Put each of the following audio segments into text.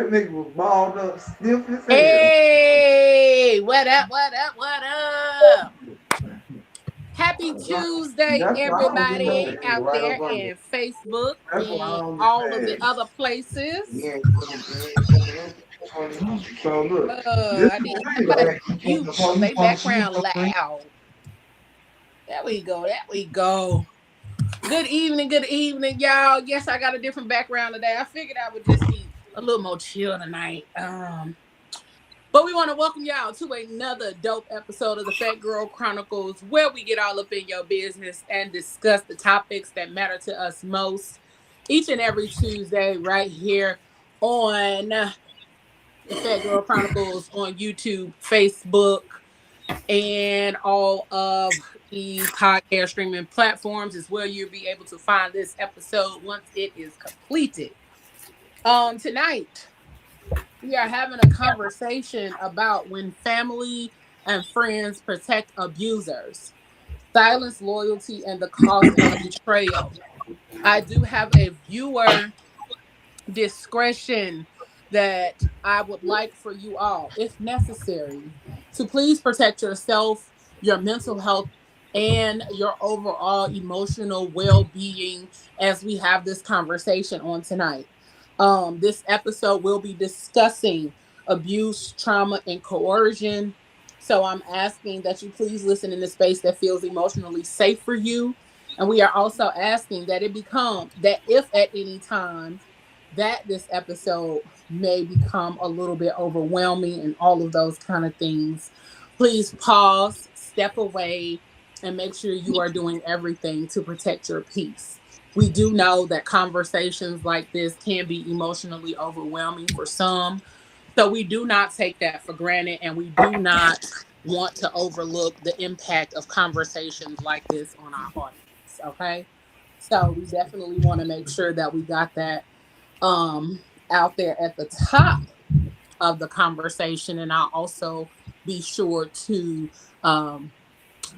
nigga was balled up, stiff as hell. Hey, what up, what up, what up? Happy Tuesday, That's why I don't get mad everybody at nigga out right there up under. in Facebook That's why I and don't get all of the mad. other places. Yeah, so look, this I is need the thing somebody though. to mute because they background loud. There we go, there we go. Good evening, y'all. Yes, I got a different background today. I figured I would just be a little more chill tonight. But we want to welcome y'all to another dope episode of the Phat Girl Chronicles, where we get all up in your business and discuss the topics that matter to us most each and every Tuesday right here on the Phat Girl Chronicles on YouTube, Facebook, and all of the podcast streaming platforms is where you'll be able to find this episode once it is completed. Tonight we are having a conversation about when family and friends protect abusers, silence, loyalty, and the cost of betrayal. I do have a viewer discretion that I would like for you all, if necessary, to please protect yourself, your mental health, and your overall emotional well-being as we have this conversation on tonight. This episode will be discussing abuse, trauma, and coercion. So I'm asking that you please listen in a space that feels emotionally safe for you. And we are also asking that it become that if at any time that this episode may become a little bit overwhelming and all of those kind of things, please pause, step away, and make sure you are doing everything to protect your peace. We do know that conversations like this can be emotionally overwhelming for some. So we do not take that for granted, and we do not want to overlook the impact of conversations like this on our audience. Okay. So we definitely want to make sure that we got that out there at the top of the conversation, and I'll also be sure to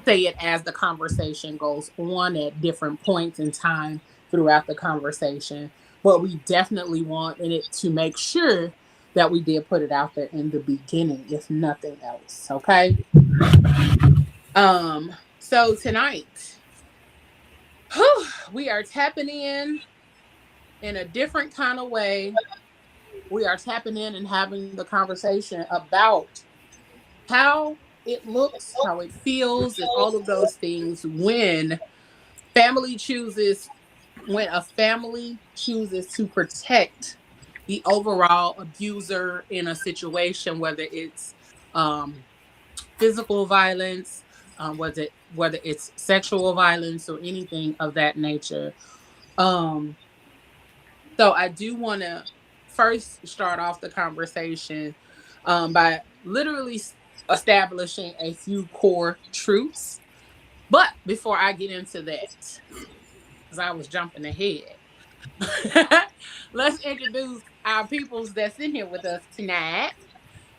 say it as the conversation goes on at different points in time throughout the conversation. But we definitely want in it to make sure that we did put it out there in the beginning, if nothing else. Okay. So tonight, we are tapping in a different kind of way. We are tapping in and having the conversation about how it looks, how it feels, and all of those things family chooses, when a family chooses to protect the overall abuser in a situation, whether it's um, physical violence, whether it's sexual violence or anything of that nature. Um, So I do want to first start off the conversation by literally establishing a few core truths. But before I get into that, because I was jumping ahead, let's introduce our peoples that's in here with us tonight.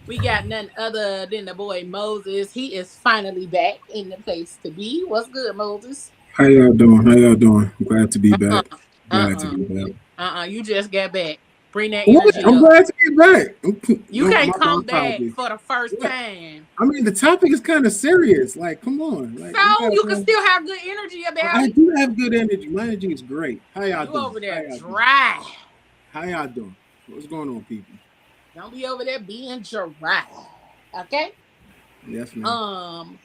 We got none other than the boy Moses. He is finally back in the place to be. What's good, Moses? How y'all doing? How y'all doing? Glad to be Uh-uh, back. Glad to uh-uh, be back. You just got back. Bring that What? energy I'm up. glad to be back. You No, can't my come back apologies. for the first What? time. I mean, the topic is kind of serious. Like, come on. Like, So we got. you can still have good energy about I it. do have good energy. My energy is great. How y'all You doing? over How there y'all doing? dry. How y'all doing? What's going on, people? Don't be over there being dry. Okay? Yes, ma'am. Um,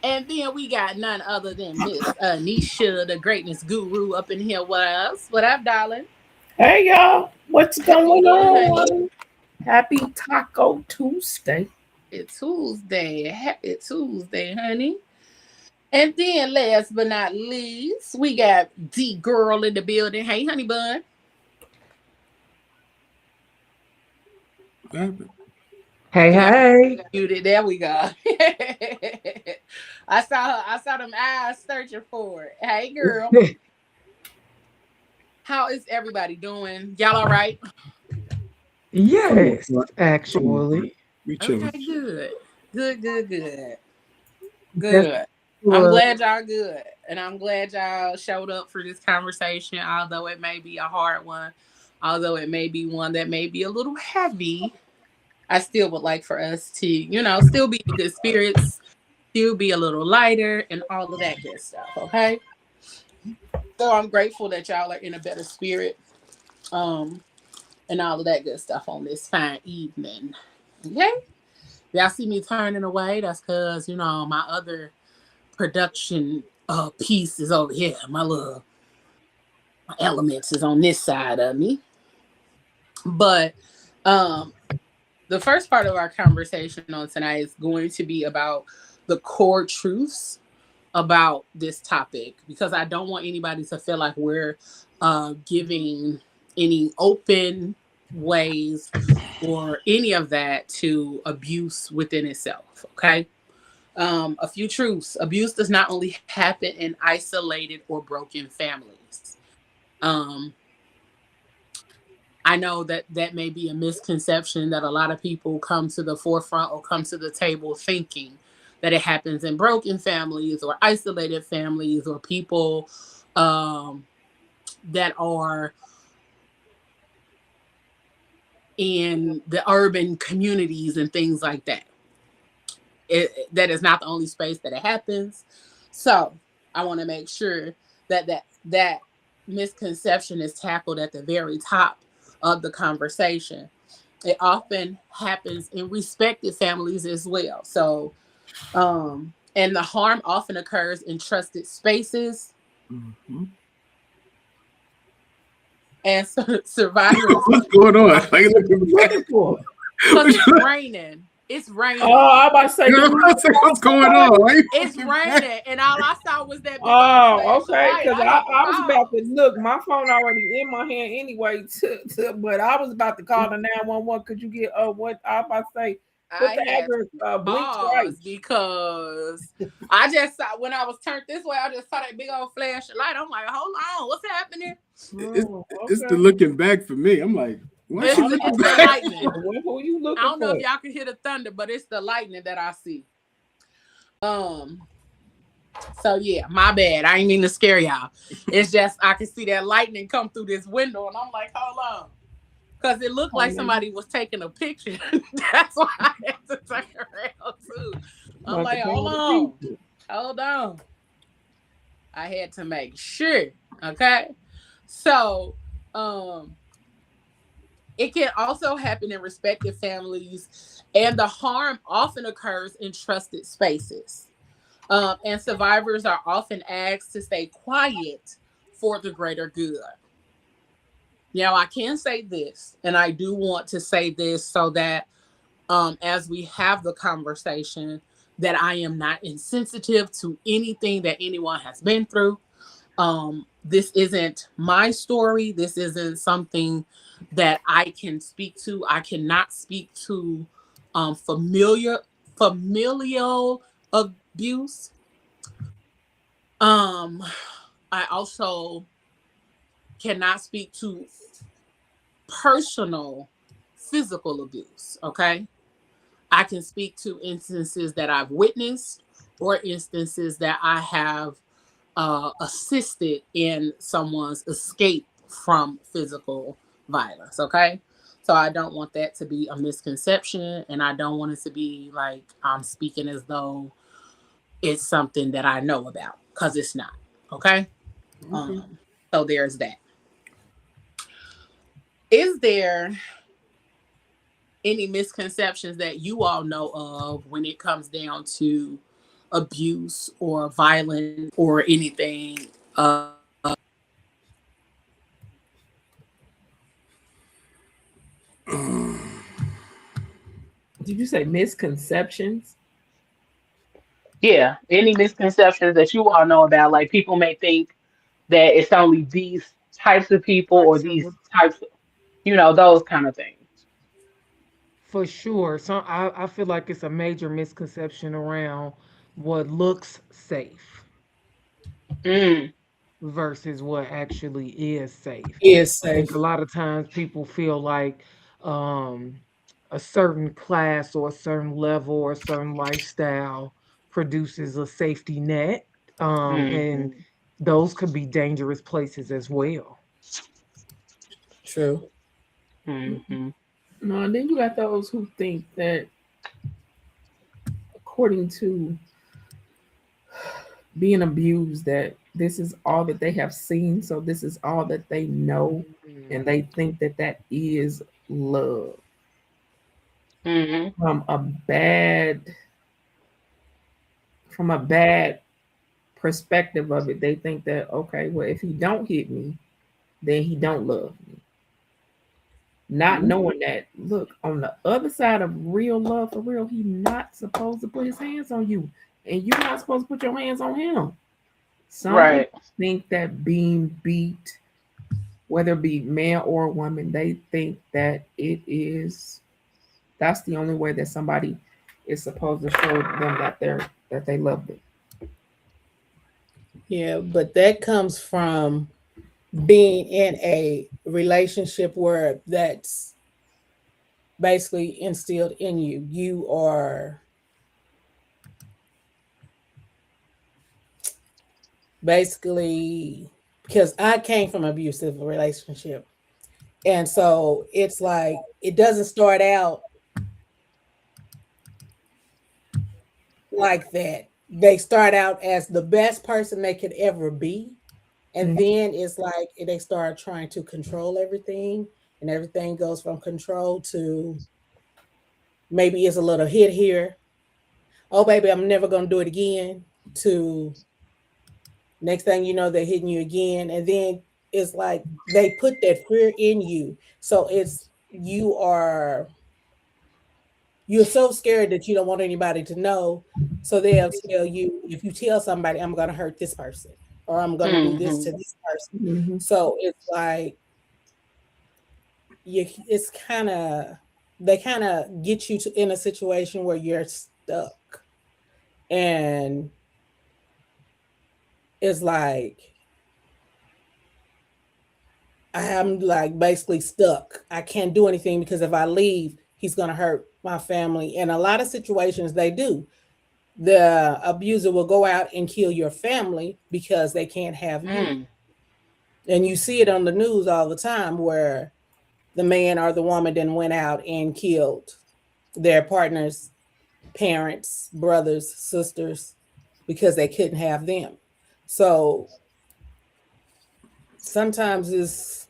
and then we got none other than Miss Anisha, the greatness guru, up in here with us. What up, darling? Hey y'all, what's How you going doing, honey? on? Happy Taco Tuesday. Happy Tuesday, honey. And then last but not least, we got D Girl in the building. Hey, honey bun. What happened? Hey, She got hey. muted. There we go. I saw her. I saw them eyes searching for it. Hey, girl. How is everybody doing? Y'all all right? Yes, What? actually. We Okay, chilling. good. Good. Just Good. I'm was. glad y'all good. And I'm glad y'all showed up for this conversation, although it may be a hard one. although it may be one that may be a little heavy, I still would like for us to, still be in good spirits, still be a little lighter, and all of that good stuff. Okay. So I'm grateful that y'all are in a better spirit, um, and all of that good stuff on this fine evening. Okay. Y'all see me turning away? That's because, my other production piece is over here. My elements is on this side of me. But um the first part of our conversation on tonight is going to be about the core truths about this topic, because I don't want anybody to feel like we're giving any open ways or any of that to abuse within itself. Okay. A few truths: abuse does not only happen in isolated or broken families. um, I know that that may be a misconception that a lot of people come to the forefront or come to the table thinking that it happens in broken families or isolated families or people um, that are in the urban communities and things like that. That is not the only space that it happens. So I want to make sure that misconception is tackled at the very top of the conversation. It often happens in respected families as well. So, and the harm often occurs in trusted spaces, Mm-hmm. and survivors. What's going on? Like, Looking for it. Because it's raining. It's raining. Oh, I'm about to say, what's going on? Why you It's looking back? raining, and all I saw was that big old oh, flash of okay. light. Because I I had to was about call. to look. My phone already in my hand anyway. But I was about to call the 911. Could you get what I was about to say? Put I the had address blink pause twice. because I just saw, when I was turned this way, I just saw that big old flash of light. I'm like, hold on, what's happening? Oh, It's the okay. looking back for me. I'm like, why It's she the, looking it's the back? lightning. Who are you I looking don't know for? if y'all can hear the thunder, but it's the lightning that I see. Um. So yeah, my bad. I ain't mean to scare y'all. It's just I can see that lightning come through this window, and I'm like, hold on, because it looked Oh, like man. somebody was taking a picture. That's why I had to turn around too. I'm Like a like, pound of pizza. hold on. I had to make sure. Okay. So, um, it can also happen in respective families, and the harm often occurs in trusted spaces. And survivors are often asked to stay quiet for the greater good. Now, I can say this, and I do want to say this so that as we have the conversation, that I am not insensitive to anything that anyone has been through. This isn't my story. This isn't something that I can speak to. I cannot speak to familial abuse. Um, I also cannot speak to personal physical abuse. Okay. I can speak to instances that I've witnessed or instances that I have assisted in someone's escape from physical violence. Okay. So I don't want that to be a misconception, and I don't want it to be like I'm speaking as though it's something that I know about, because it's not. Okay. Okay. So there's that. Is there any misconceptions that you all know of when it comes down to abuse or violence or anything? Did you say misconceptions? Yeah, any misconceptions that you all know about? Like, people may think that it's only these types of people or Types these of types of, those kind of things. for sure. So I feel like it's a major misconception around what looks safe Mm, versus what actually is safe. Is I think safe. a lot of times people feel like um, a certain class or a certain level or a certain lifestyle produces a safety net, and mm, those could be dangerous places as well. True. Mm-hmm. No, and then you got those who think that according to being abused, that this is all that they have seen, so this is all that they know, and they think that that is love. Mm-hmm. From a bad from a bad perspective of it, they think that, okay, well, if he don't hit me, then he don't love me. Not knowing that, look, on the other side of real love for real, he not supposed to put his hands on you, and you're not supposed to put your hands on him. Some Right. people think that being beat, whether it be man or woman, they think that that's the only way that somebody is supposed to show them that they love them. Yeah, but that comes from being in a relationship where that's basically instilled in you. You are basically, because I came from an abusive relationship. And so it's like it doesn't start out like that. They start out as the best person they could ever be. And Mhm. then it's like they start trying to control everything, and everything goes from control to maybe it's a little hit here. Oh, baby, I'm never going to do it again. To next thing you know, they're hitting you again. And then it's like they put that fear in you. So it's you are you're so scared that you don't want anybody to know. So they'll tell you, if you tell somebody, I'm going to hurt this person or I'm going to do this Mm-hmm. to this person. Mhm. So it's like it's kind of they kind of get you in a situation where you're stuck, and it's like I'm like basically stuck. I can't do anything because if I leave, he's going to hurt my family. And a lot of situations they do. The abuser will go out and kill your family because they can't have you. Mm. And you see it on the news all the time where the man or the woman then went out and killed their partner's parents, brothers, sisters, because they couldn't have them. So sometimes it's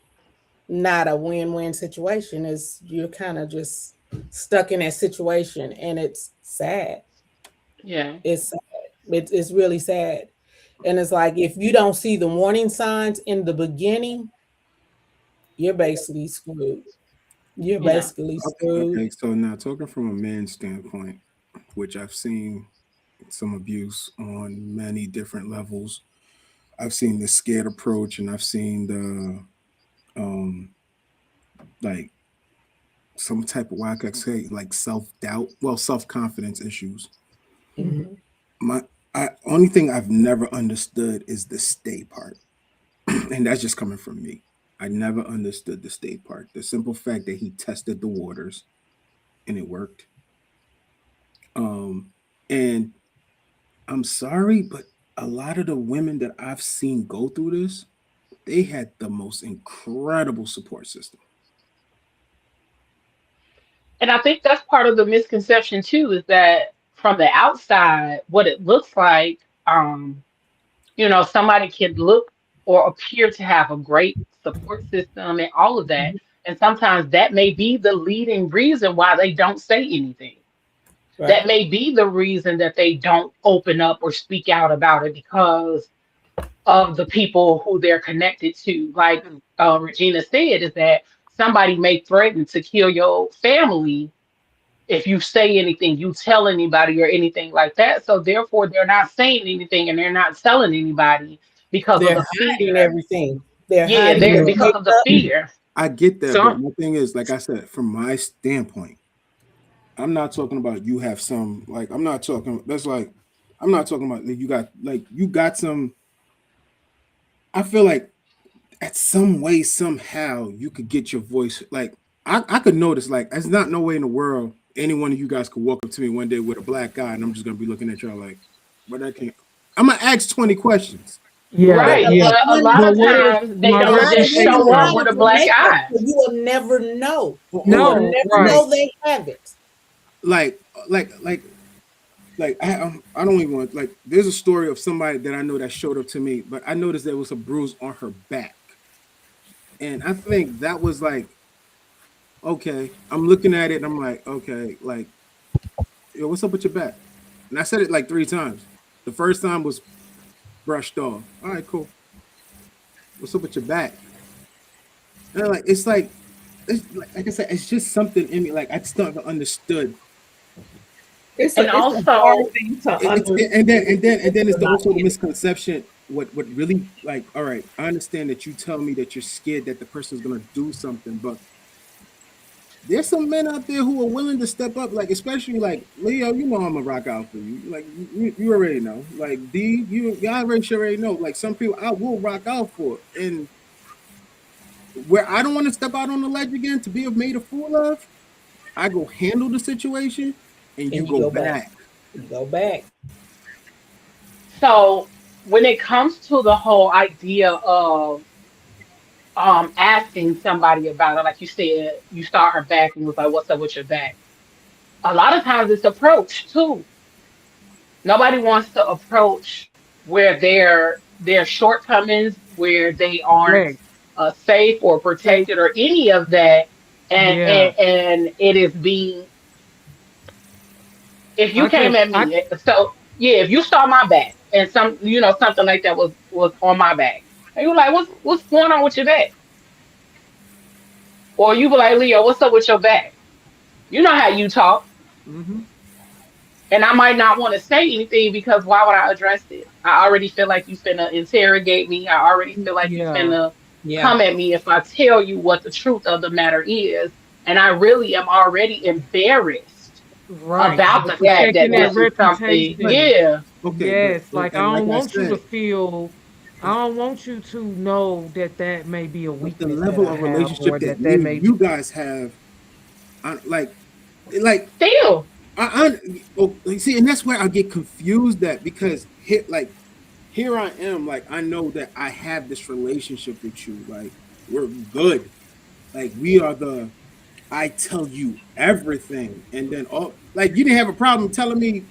not a win-win situation. Is you're kind of just stuck in that situation, and it's sad. Yeah. It's sad. It's really sad. And it's like if you don't see the warning signs in the beginning, you're basically screwed. You're Yeah. basically Okay, screwed. okay. So now talking from a man's standpoint, which I've seen some abuse on many different levels. I've seen the scared approach, and I've seen the like some type of why I could say like self doubt, well, self confidence issues. Mhm. Hmm. My only thing I've never understood is the stay part, and that's just coming from me. I never understood the stay part. The simple fact that he tested the waters and it worked. Um, and I'm sorry, but a lot of the women that I've seen go through this, they had the most incredible support system. And I think that's part of the misconception too, is that from the outside, what it looks like, um, somebody can look or appear to have a great support system and all of that. And sometimes that may be the leading reason why they don't say anything. Right. That may be the reason that they don't open up or speak out about it because of the people who they're connected to. Like Regina said, is that somebody may threaten to kill your family if you say anything, you tell anybody or anything like that. So therefore, they're not saying anything and they're not telling anybody because of They're the hiding fear. everything. They're Yeah, hiding they're the because of the makeup. fear. I get that, but So my thing is, like I said, from my standpoint, I'm not talking about you have some like I'm not talking that's like I'm not talking about you got some. I feel like at some way somehow you could get your voice like I could notice like there's not no way in the world any one of you guys could walk up to me one day with a black guy and I'm just gonna be looking at y'all like, but I can't. I'm gonna ask 20 questions. Yeah, Right. yeah. But a lot But of what if times they my A don't lot of just women show up reputation? lie with a for black makeup, eye. so you will never know. You Or will No, never right. know they have it. like like like like I don't even want like there's a story of somebody that I know that showed up to me, but I noticed there was a bruise on her back. And I think that was like, okay, I'm looking at it and I'm like, okay, like, yo, what's up with your back? And I said it like 3 times. The first time was brushed off. All right, cool. What's up with your back? And I'm like, it's like I said, it's just something in me. Like I just never understood. And It's a hard also, thing to And then it's understand. also the misconception. What really like? All right, I understand that you tell me that you're scared that the person's gonna do something, but there's some men out there who are willing to step up, like especially like Leo. You know I'm a rock out for you. Like you already know. Like D, y'all already should already know. Like some people I will rock out for, and where I don't want to step out on the ledge again to be made a fool of, I go handle the situation, and you And you go go back. back. You go back. so when it comes to the whole idea of asking somebody about it, like you said, you start her back and was like, "What's up with your back?" A lot of times it's approach too. Nobody wants to approach where their shortcomings, where they aren't Correct. safe or Say, protected or any of that, yeah. and it is being. If you I came can. at I me, so yeah, if you saw my back and something like that was on my back, and you were like, what's going on with your back? Or you be like, Leo, what's up with your back? You know how you talk. Mm-hmm. And I might not want to say anything because why would I address it? I already feel like you finna interrogate me. I already feel like you yeah. finna Yeah. come at me if I tell you what the truth of the matter is. And I really am already embarrassed Right. about But the fact protecting that that this is something, But reputation. yeah. okay, but Yes. Like I and like don't I want you to said, feel. I don't want you to know that that may be a but the weakness that level I of have, or relationship that that me that and may be. you guys have, like Still. I see, and that's where I get confused at because here I am, like I know that I have this relationship with you, like we're good, like we are the I tell you everything, and then all like you didn't have a problem telling me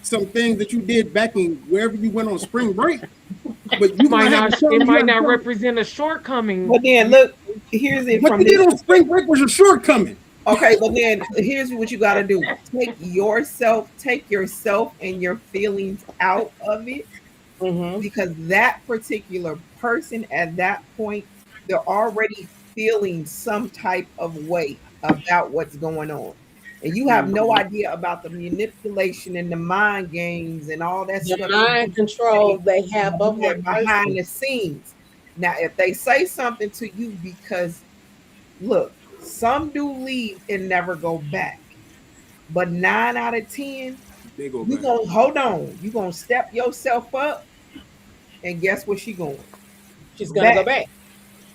some things that you did back in wherever you went on spring break, but you Might gonna have not. a problem. It You might have a not problem. represent a shortcoming. But then look, here's it What from you did this on spring perspective. break was a shortcoming. Okay, but then here's what you got to do: take yourself and your feelings out of it, Mm-hmm. because that particular person at that point, they're already feeling some type of way about what's going on. And you have no Mhm. idea about the manipulation and the mind games and all that The stuff you mind control they have of that behind person. the scenes. Now, if they say something to you, because look, some do leave and never go back, but 9 out of 10, They go you back. gonna hold on, you gonna step yourself up, and guess where she going? She's gonna go Back. back.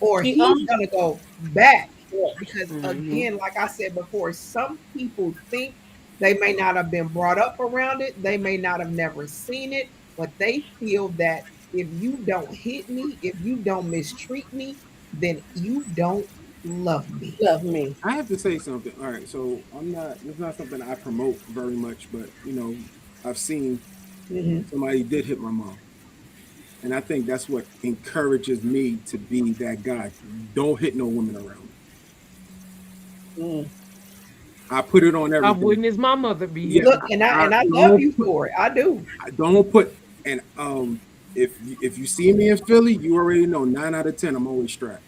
Or She he's owns gonna go back. it. Because Hmm. again, like I said before, some people think they may not have been brought up around it, they may not have never seen it, but they feel that if you don't hit me, if you don't mistreat me, then you don't love me. Love me. I have to say something. All right, so I'm not. It's not something I promote very much, but I've seen Mhm. somebody did hit my mom, and I think that's what encourages me to be that guy. Don't hit no women around me. Mm. I put it on I've everything. witnessed my mother be Yeah, hit. Look, and I love don't you put. for it. I do. I don't put. And if you see me in Philly, you already know 9 out of 10 I'm always strapped.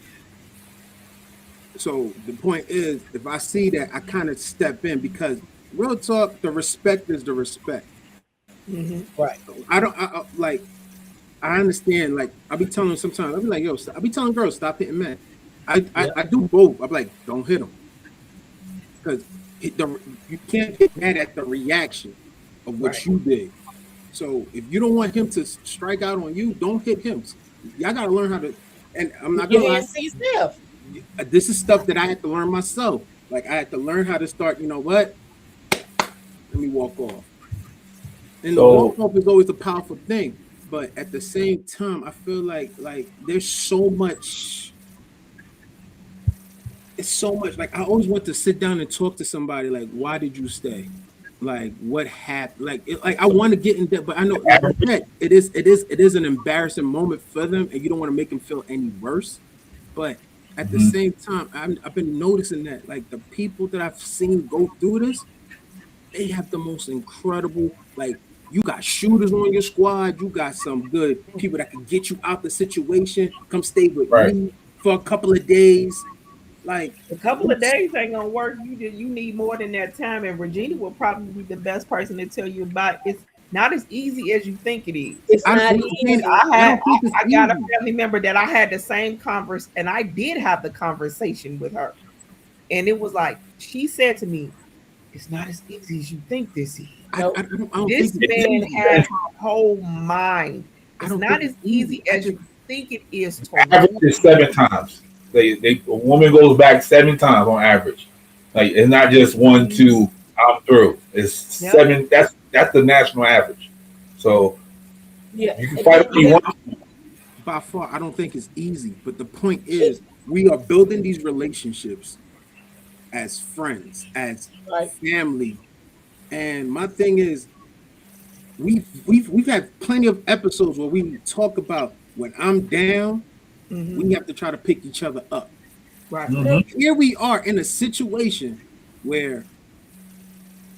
So the point is, if I see that, I kind of step in because real talk, the respect is the respect. Mhm. Right. I don't like. I understand. Like I be telling them sometimes, I be like, yo, I be telling girls stop hitting men. Yeah. I do both. I'm like, don't hit them because you can't get mad at the reaction of what Right. you did. So if you don't want him to strike out on you, don't hit him. Y'all got to learn how to. And I'm Keep not your gonna lie, hands to yourself. this is stuff that I had to learn myself. Like I had to learn how to start. You know what? Let me walk off. And the walk So off is always a powerful thing. but at the same time, I feel like there's so much. It's so much. Like I always want to sit down and talk to somebody. Like, why did you stay? Like, what happened? Like I want to get in depth, but I know, like you said, it is an embarrassing moment for them, and you don't want to make them feel any worse. But at the Mhm. same time, I've been noticing that like the people that I've seen go through this, they have the most incredible, like, you got shooters on your squad, you got some good people that can get you out the situation, come stay with Right. me for a couple of days. Like, A couple of days ain't gonna work. You need more than that time. And Regina will probably be the best person to tell you about it's not as easy as you think it is. It's I not don't, Because easy. I don't think it's I got a easy. family member that I had the same converse, and I did have the conversation with her, and it was like she said to me, "It's not as easy as you think this is." Nope. I don't think This it's man easy. had her whole mind. I It's don't not think as it's easy easy. I as just you think it is to Average walk is 7 times. A woman goes back 7 times on average. Like it's not just one, away. two, I'm through. It's Yep. 7. That's the national average. So Yeah. you can And fight then all you you have want. by far, I don't think it's easy. But the point is, we are building these relationships as friends, as right. family. And my thing is, we've had plenty of episodes where we talk about when I'm down, we Hmm. have to try to pick each other up. Right. Hmm. Thank Here we are in a situation where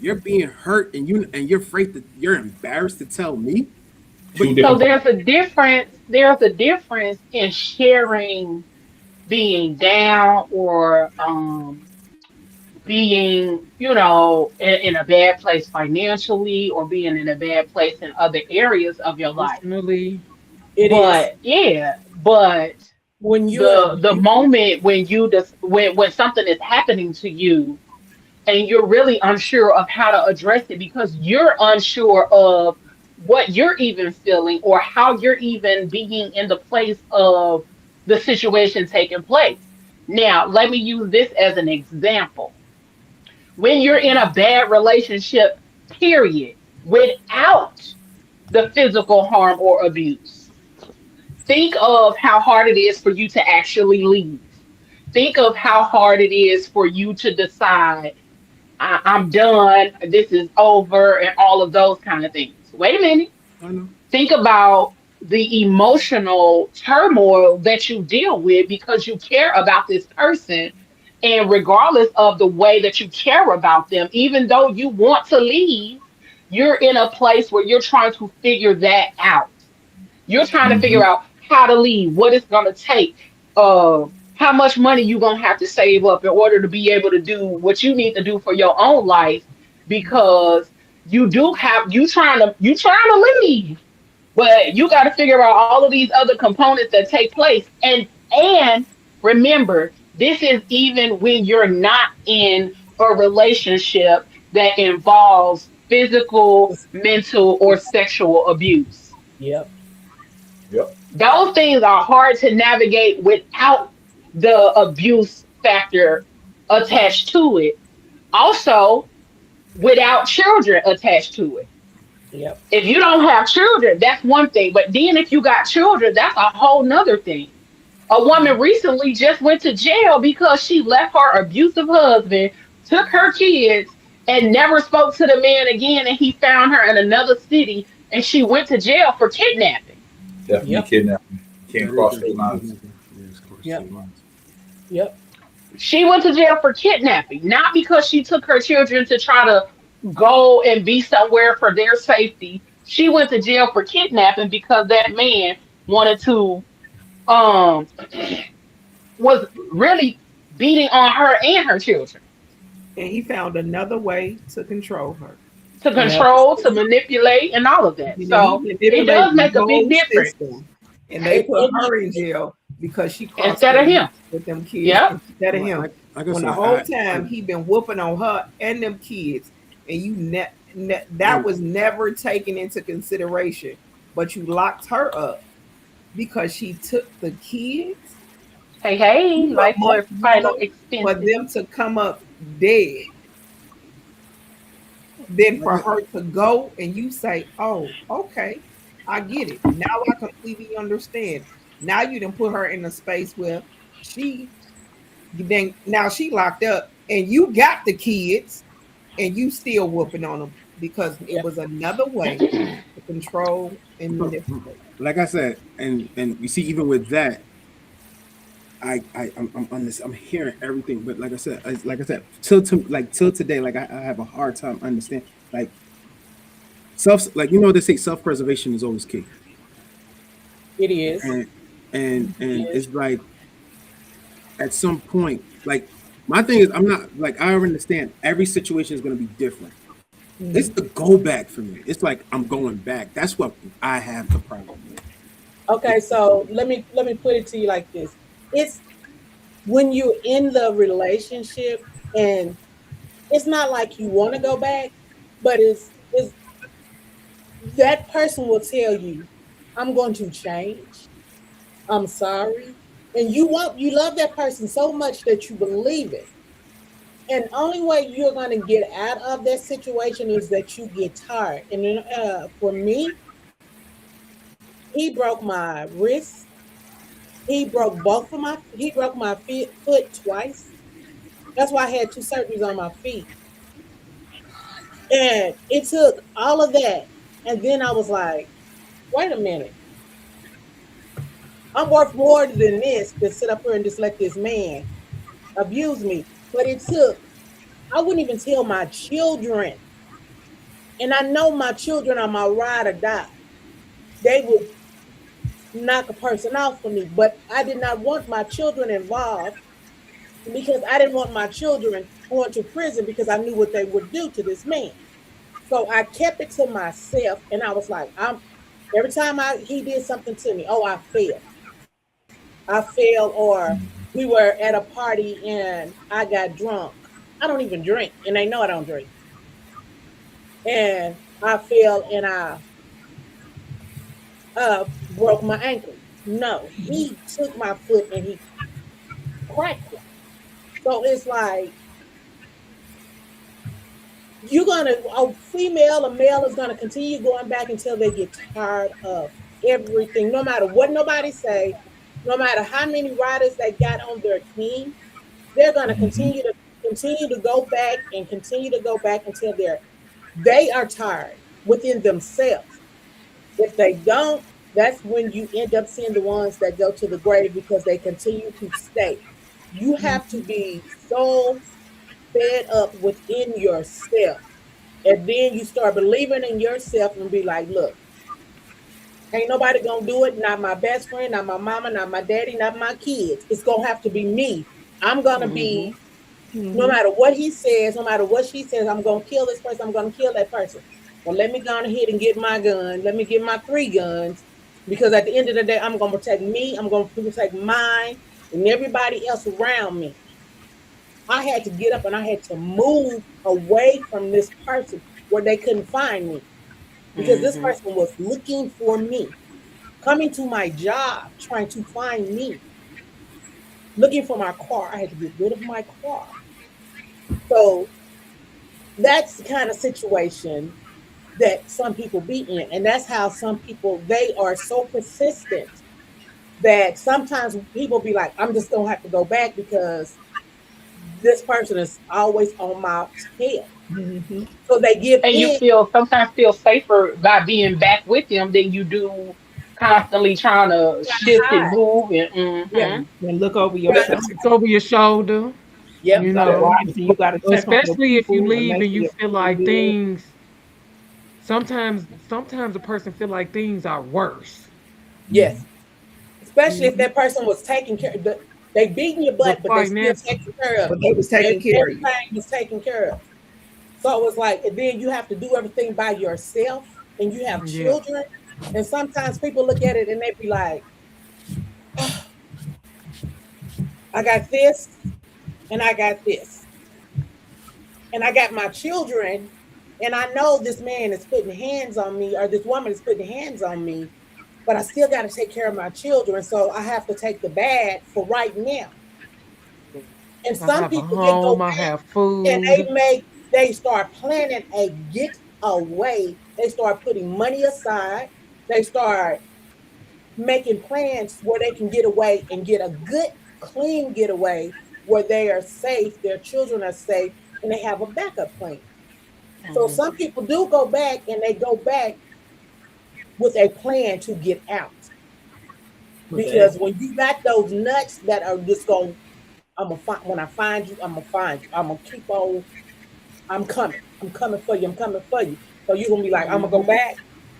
you're being hurt and you're afraid that you're embarrassed to tell me. But Two So different. there's a difference in sharing being down or being, in a bad place financially or being in a bad place in other areas of your life. Emotionally. it is. But When you're in the moment when when something is happening to you and you're really unsure of how to address it because you're unsure of what you're even feeling or how you're even being in the place of the situation taking place. Now, let me use this as an example. When you're in a bad relationship, period, without the physical harm or abuse, think of how hard it is for you to actually leave. Think of how hard it is for you to decide, I'm done, this is over, and all of those kind of things. Wait a minute. I know. Think about the emotional turmoil that you deal with because you care about this person. And regardless of the way that you care about them, even though you want to leave, you're in a place where you're trying to figure that out. You're trying to figure Hmm. out how to leave, what it's going to take, how much money you're going to have to save up in order to be able to do what you need to do for your own life because you trying to leave, but you got to figure out all of these other components that take place. And remember, this is even when you're not in a relationship that involves physical, mental, or sexual abuse. Yep. Yep. Those things are hard to navigate without the abuse factor attached to it. Also, without children attached to it. Yep. If you don't have children, that's one thing. But then if you got children, that's a whole nother thing. A woman recently just went to jail because she left her abusive husband, took her kids, and never spoke to the man again. And he found her in another city and she went to jail for kidnapping. Definitely Yep. kidnapping. Can't That is cross those definitely lines. kidnapping. Yes, of course, Yep. state lines. Yep. She went to jail for kidnapping, not because she took her children to try to go and be somewhere for their safety. She went to jail for kidnapping because that man wanted to um was really beating on her and her children And he found another way to control her. to Yep. control, to manipulate, and all of that. And then he So it manipulated does the make a big whole difference system. And they put And her in jail because she crossed instead the of him. line with them kids Yep. instead of Well, him. like I When the said, whole time he been whooping on her and them kids, and that and was never taken into consideration. But you locked her up because she took the kids. Hey, hey, But life more, for final for expenses. them to come up dead than like for I, her to go and you say, "Oh, okay." I get it. Now I completely understand. Now you done put her in a space where she then now she locked up and you got the kids and you still whooping on them because it Yeah. was another way to control and manipulate. Like I said, and you see, even with that, I'm on this. I'm hearing everything, but like I said, till today, like I have a hard time understanding. Like like they say, self preservation is always key, It is. and and It it's is. like at some point, like my thing is, I'm not like I understand every situation is going to be different. It's Mhm. the go back for me. It's like I'm going back. That's what I have the problem with. Okay, so let me put it to you like this. It's when you're in the relationship and it's not like you want to go back, but it's that person will tell you, I'm going to change. I'm sorry. And you love that person so much that you believe it. And only way you're going to get out of that situation is that you get tired. And then, for me, he broke my wrist. He broke my foot twice. That's why I had two surgeries on my feet. And it took all of that. And then I was like, wait a minute. I'm worth more than this to sit up here and just let this man abuse me. But it took, I wouldn't even tell my children. And I know my children are my ride or die. They would knock a person off for me. But I did not want my children involved because I didn't want my children going to prison because I knew what they would do to this man. So I kept it to myself and I was like, I'm every time he did something to me, oh, I failed. I failed, or we were at a party and I got drunk. I don't even drink, and they know I don't drink. And I fell and I broke my ankle. No, he took my foot and he cracked it. So it's like you're gonna a male is gonna continue going back until they get tired of everything, no matter what nobody say, no matter how many riders they got on their team, they're gonna continue to go back and continue to go back until they are tired within themselves. If they don't, that's when you end up seeing the ones that go to the grave because they continue to stay. You have to be so fed up within yourself. And then you start believing in yourself and be like, look, ain't nobody gonna do it. Not my best friend, not my mama, not my daddy, not my kids. It's gonna have to be me. I'm gonna Mm-hmm. be, no Mm-hmm. matter what he says, no matter what she says, I'm gonna kill this person, I'm gonna kill that person. Well, let me go on ahead and get my gun. Let me get my three guns. Because at the end of the day, I'm gonna protect me, I'm gonna protect mine and everybody else around me. I had to get up and I had to move away from this person where they couldn't find me because this Mm-hmm. person was looking for me, coming to my job, trying to find me, looking for my car. I had to get rid of my car. So that's the kind of situation that some people be in. And that's how some people, they are so persistent that sometimes people be like, I'm just going to have to go back because this person is always on my tail. Mm-hmm. So they give And you in. feel sometimes feel safer by being back with them than you do constantly trying to shift and Hide. move and Yeah. And look over your Yeah. shoulder. Look over your shoulder, Yep. you You gotta Yep. know. watch and you gotta check on your Especially if you people and leave make and sure you your feel people like good. sometimes a person feel like things are worse. Yes. Especially if Mm-hmm. that person was taking care of they beating your The butt, but they still financial. taking care of But you. they was taking care of you. Everything was taken care of. So it was like, and then you have to do everything by yourself and you have Yeah. children. And sometimes people look at it and they be like, oh, I got this and I got this. And I got my children. And I know this man is putting hands on me or this woman is putting hands on me, but I still got to take care of my children. So I have to take the bad for right now. And I some have a people, they go home, I back have and food. they start planning a get away. They start putting money aside. they start making plans where they can get away and get a good, clean getaway where they are safe, their children are safe, and they have a backup plan. So Mhm. some people do go back and they go back with a plan to get out. But that Because when you got those nuts that are just going, I'm gonna find when I find you, I'm gonna find you. I'm gonna keep on. I'm coming. I'm coming for you. I'm coming for you. So you're gonna be like, I'm gonna go Mhm. back.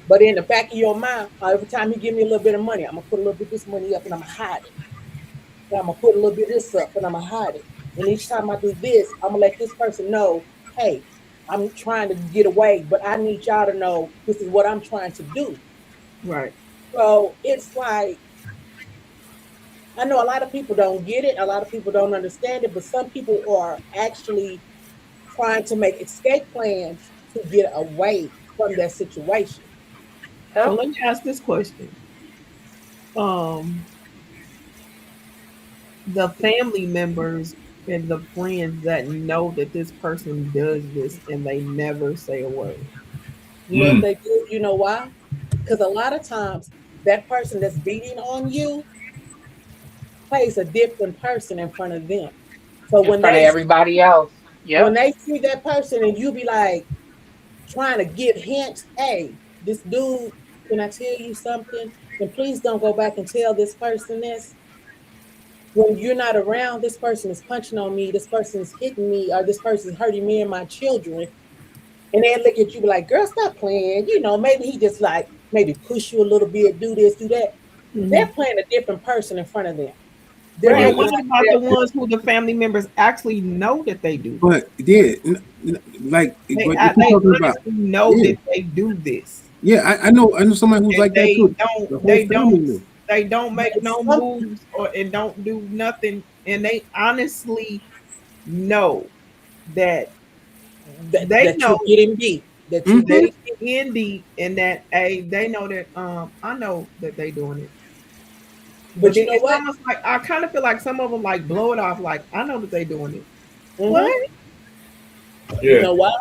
But in the back of your mind, every time he give me a little bit of money, I'm gonna put a little bit of this money up and I'm gonna hide it. And I'm gonna put a little bit of this up and I'm gonna hide it. And each time I do this, I'm gonna let this person know, hey, I'm trying to get away, but I need y'all to know this is what I'm trying to do. right. So it's like I know a lot of people don't get it, a lot of people don't understand it, but some people are actually trying to make escape plans to get away from that situation. So Yep. let me ask this question. Um, the family members and the friends that know that this person does this and they never say a word. You know what Mm. they do? You know why? Because a lot of times that person that's beating on you plays a different person in front of them. So In front of everybody else. when Yep. they see that person and you be like trying to give hints, hey, this dude, can I tell you something? And please don't go back and tell this person this. When you're not around, this person is punching on me, this person is hitting me, or this person is hurting me and my children. And they look at you like, girl, stop playing. You know, maybe he just like maybe push you a little bit, do this, do that. They're Mhm. playing a different person in front of them. They're But then acting Yeah. what like about the they're ones who the family members actually know that they do this? But yeah, like, They but if you're they talking about, honestly know yeah, that they do this, yeah, I know somebody who's and like that too. The whole family knew. they don't but make no some moves or and don't do nothing, and they honestly know that they that you're know getting beat, that you Hmm. they getting in deep and that they know that I know that they doing it. But but you then know it's what? almost like I kind of feel like some of them like blow it off like I know that they doing it. What? Mm-hmm. You Yeah. know why?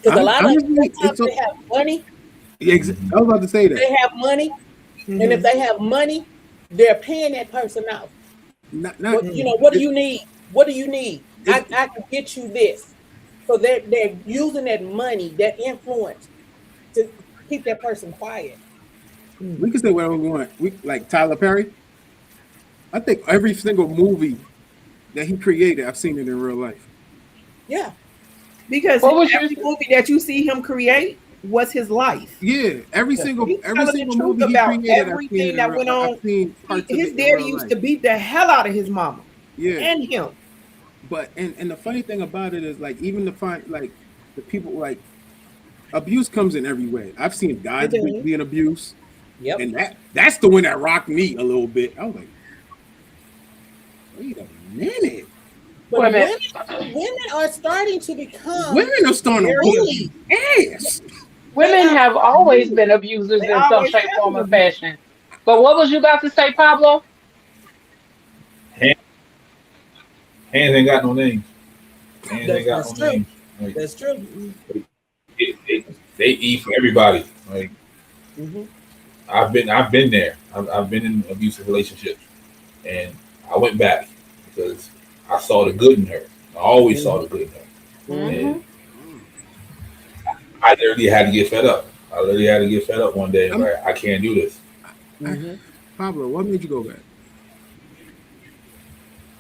Because a lot of Honestly, sometimes they have money, Mhm. I was about to say that. they have money, and if Mm-hmm. they have money, they're paying that person off. Not What you Mm. know? What do it, you need? What do you need? it's I can get you this. So they're using that money, that influence, to keep that person quiet. Mm. we can say whatever we want. We like Tyler Perry. I think every single movie that he created, I've seen it in real life. Yeah, Because What was your every movie that you see him create was his life. Yeah, yeah. He's every telling the single truth movie he about created, I've seen it everything in that real. went I've on. seen parts of His it in daddy real used life. to beat the hell out of his mama Yeah, and him. but and the funny thing about it is like even the fun like the people like abuse comes in every way. I've seen It guys does. being abused, Yep. and that's the one that rocked me a little bit. I was like, wait a minute, But women? women are starting to become women are starting to whoop bullies. these ass. They Women are have always bullies. been abusers They in some always shape, have form, been or abused. fashion. But what was you about to say, Pablo? Hands, hands ain't got no names. Hands ain't got no That's true. names. Like That's true. Mm-mm. they eat for everybody. Like Mm-hmm. I've been there. I've been in abusive relationships, and I went back because I saw the good in her. I always saw Mm-hmm. the good in her, Mm-hmm. and Hmm. I literally had to get fed up. I literally had to get fed up one day and I'm, like I can't do this. I, Mm-hmm. Pablo, what made you go back?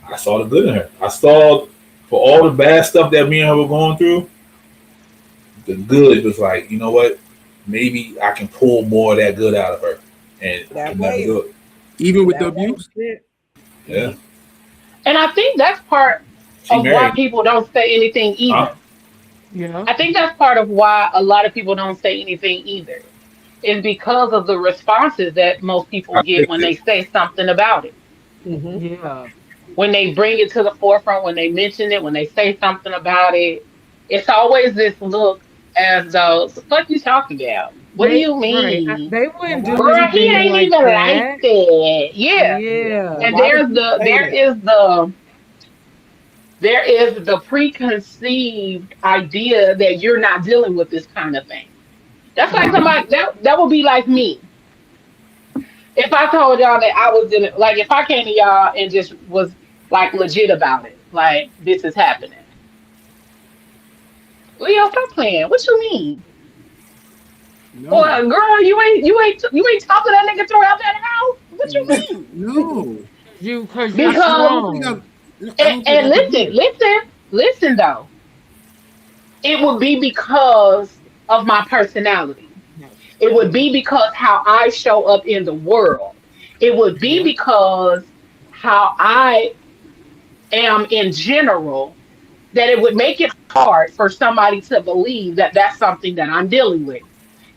I saw the good in her. I saw for all the bad stuff that me and her were going through, the good was like, you know what? Maybe I can pull more of that good out of her, and I That could never way. do it. Even with the That way. abuse? Yeah. Yeah, Mm-hmm. And I think that's part she of why married, people don't say anything huh? either. Yeah. I think that's part of why a lot of people don't say anything either. Is because of the responses that most people I get fixed when it. they say something about it. Mm-hmm. Yeah. When they bring it to the forefront, when they mention it, when they say something about it, it's always this look as though, the fuck you talking about? What do They you right. mean? They wouldn't Nobody. do Girl, he anything ain't like even like that. that. Yeah. Yeah. Yeah. And Why would you say that? there is the preconceived idea that you're not dealing with this kind of thing. That's like Right. somebody that would be like me. if I told y'all that I was in like if I came to y'all and just was like legit about it, like this is happening. Leo, stop playing. What you mean? Or No, girl, you ain't talking to that nigga throughout that house. What you mean? no. Cause you I Because don't think strong. I've. No, I don't think and I could do it. listen though. It would be because of my personality. It would be because how I show up in the world. It would be Yeah. because how I am in general that it would make it hard for somebody to believe that that's something that I'm dealing with.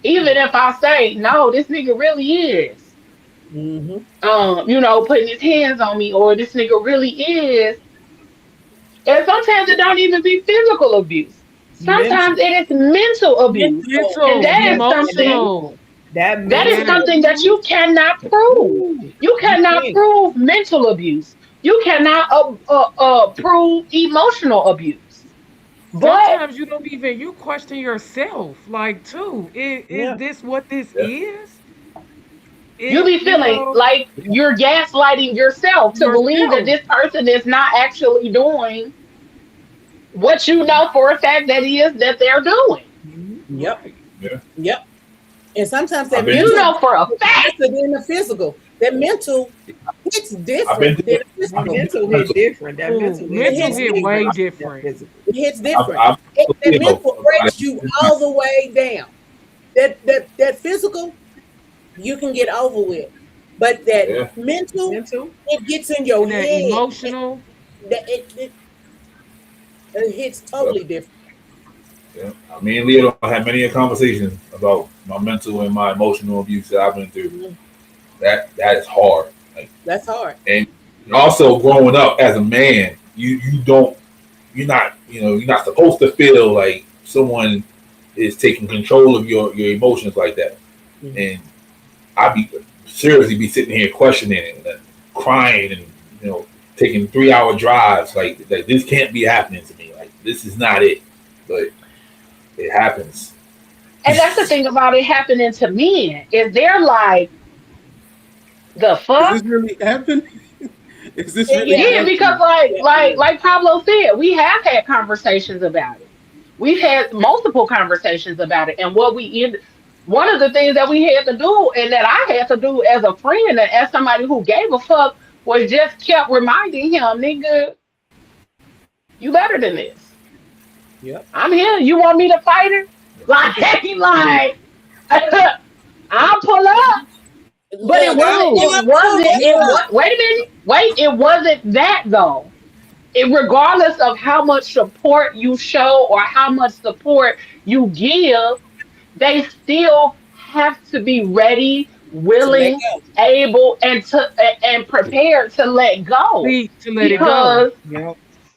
Even if I say, no, this nigga really is, Mm-hmm. putting his hands on me, or this nigga really is. And sometimes it don't even be physical abuse. Mental, Sometimes it is mental abuse. mental, And Mental, that yeah, is and that something emotional. that that is mental Yes. something that abuse. you cannot prove. Ooh, You you cannot can't. prove mental abuse. You cannot prove emotional abuse. But Sometimes you don't even you question yourself, like too. Is Yeah, this what this Yeah. is? you It be feeling like you're gaslighting yourself to believe that yourself. this person is not actually doing what you know for a fact that is that they're doing. yep, Right. Yeah. yep. And sometimes I've that been You through. mental know for a is fact. lesser than the physical. That mental hits I've been different through. than the I've That been physical. through mental hit mental. different. That Oh, mental hit It mental hits way hit way different. different than that different. physical. It hits I've, different. I've That about mental about breaks it. you all the way down. That physical you can get over with, but that Yeah. mental Mental. it gets in your And that head. emotional. It hits Well, totally different. yeah. Me and Leo have many a conversation about my mental and my emotional abuse that I've been through. Mhm. That is hard. Like, That's hard. and also growing up as a man, you don't you're not supposed to feel like someone is taking control of your emotions like that. Mhm. And I be seriously be sitting here questioning it and crying and taking 3 hour drives like this can't be happening to me. Like this is not it. But it happens. And that's the thing about it happening to men is they're like, the Is this fuck? really happening? Is this really Yeah, Yeah, because happening? yeah, like Pablo said, we have had conversations about it. We've had multiple conversations about it. And one of the things that we had to do and that I had to do as a friend and as somebody who gave a fuck was just kept reminding him, nigga, you better than this. yep. I'm here. You want me to fight her? Like, like I'll pull up. But Look, I'll pull up too. Guess what? wait a minute. Wait, it wasn't that though. Regardless of how much support you show or how much support you give, they still have to be ready, To let willing, go. able, and prepared to let go. To let it go.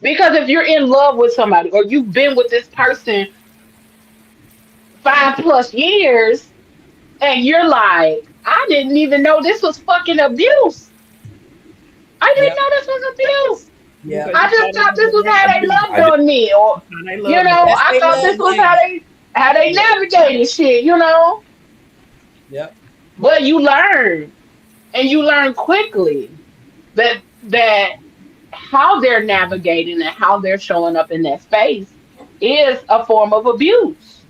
Because Yep. if you're in love with somebody or you've been with this person 5+ years and you're like, I didn't even know this was fucking abuse. I didn't Yep. know this was abuse. Yep. Because I you just thought it thought was this the was right how thing they to do. loved I did. on me, or That's how they love on That's I their thought this love was language. how they navigated shit. Yep. But you learn, and you learn quickly that how they're navigating and how they're showing up in that space is a form of abuse.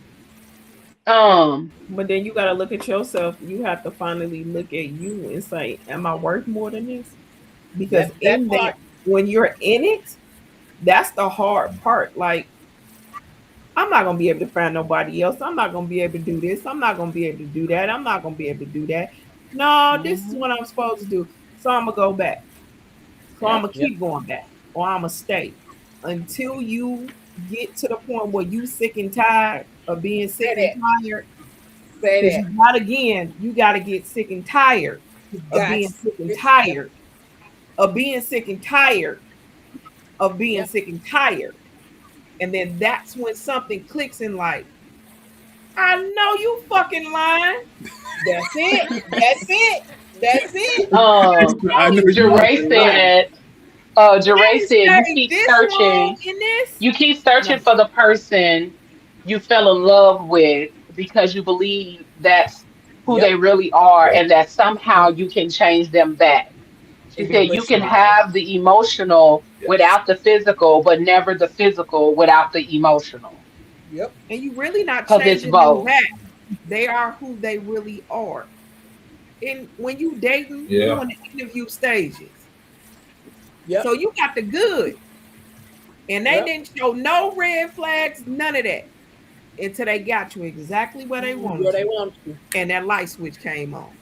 Um, But then you got to look at yourself. You have to finally look at you and say, "Am I worth more than this?" Because That in that, part. when you're in it, that's the hard part. Like, I'm not gonna be able to find nobody else. I'm not gonna be able to do this. I'm not gonna be able to do that. I'm not gonna be able to do that. No, this is Mhm. what I'm supposed to do. So I'm gonna go back. So I'm yeah. gonna Yep. keep going back, or I'm gonna stay until you get to the point where you sick and tired of being Say sick and that. tired. Say Because that. you got again, you got to get sick and tired You of got being to sick and get yep. tired of being sick and tired of being Yep. sick and tired. And then that's when something clicks in like, I know you fucking lying. That's it. That's it. That's it. Um, I know You you Jeray fucking fucking lying. lying. said, I Jeray ain't said, stayed this long in this. you keep No. searching for the person you fell in love with because you believe that's who Yep. they really are, Yep. and that somehow you can change them back. She said For you can sure. have the emotional Yes. without the physical, but never the physical without the emotional, Yep. And you really not because it's changing them both. back. They are who they really are. And when you dating, you Yeah. in the interview stages. Yep. So you got the good. And they Yep. didn't show no red flags, none of that. Until they got you exactly where they Where wanted they you. want you. And that light switch came on.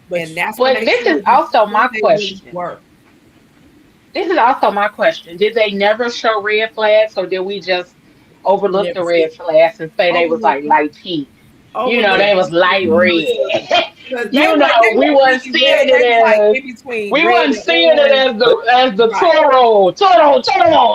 But And that's when But they this showed is you also my who they really question. were. This is also my question. Did they never show red flags, or did we just overlook never the see red flags and say they was like Overlooked them. light pink? You know, Overlooked they was them. light red. Because You know, they we weren't wasn't really red. seeing it They was like as in between we red wasn't and seeing it orange. as the Right. Toro,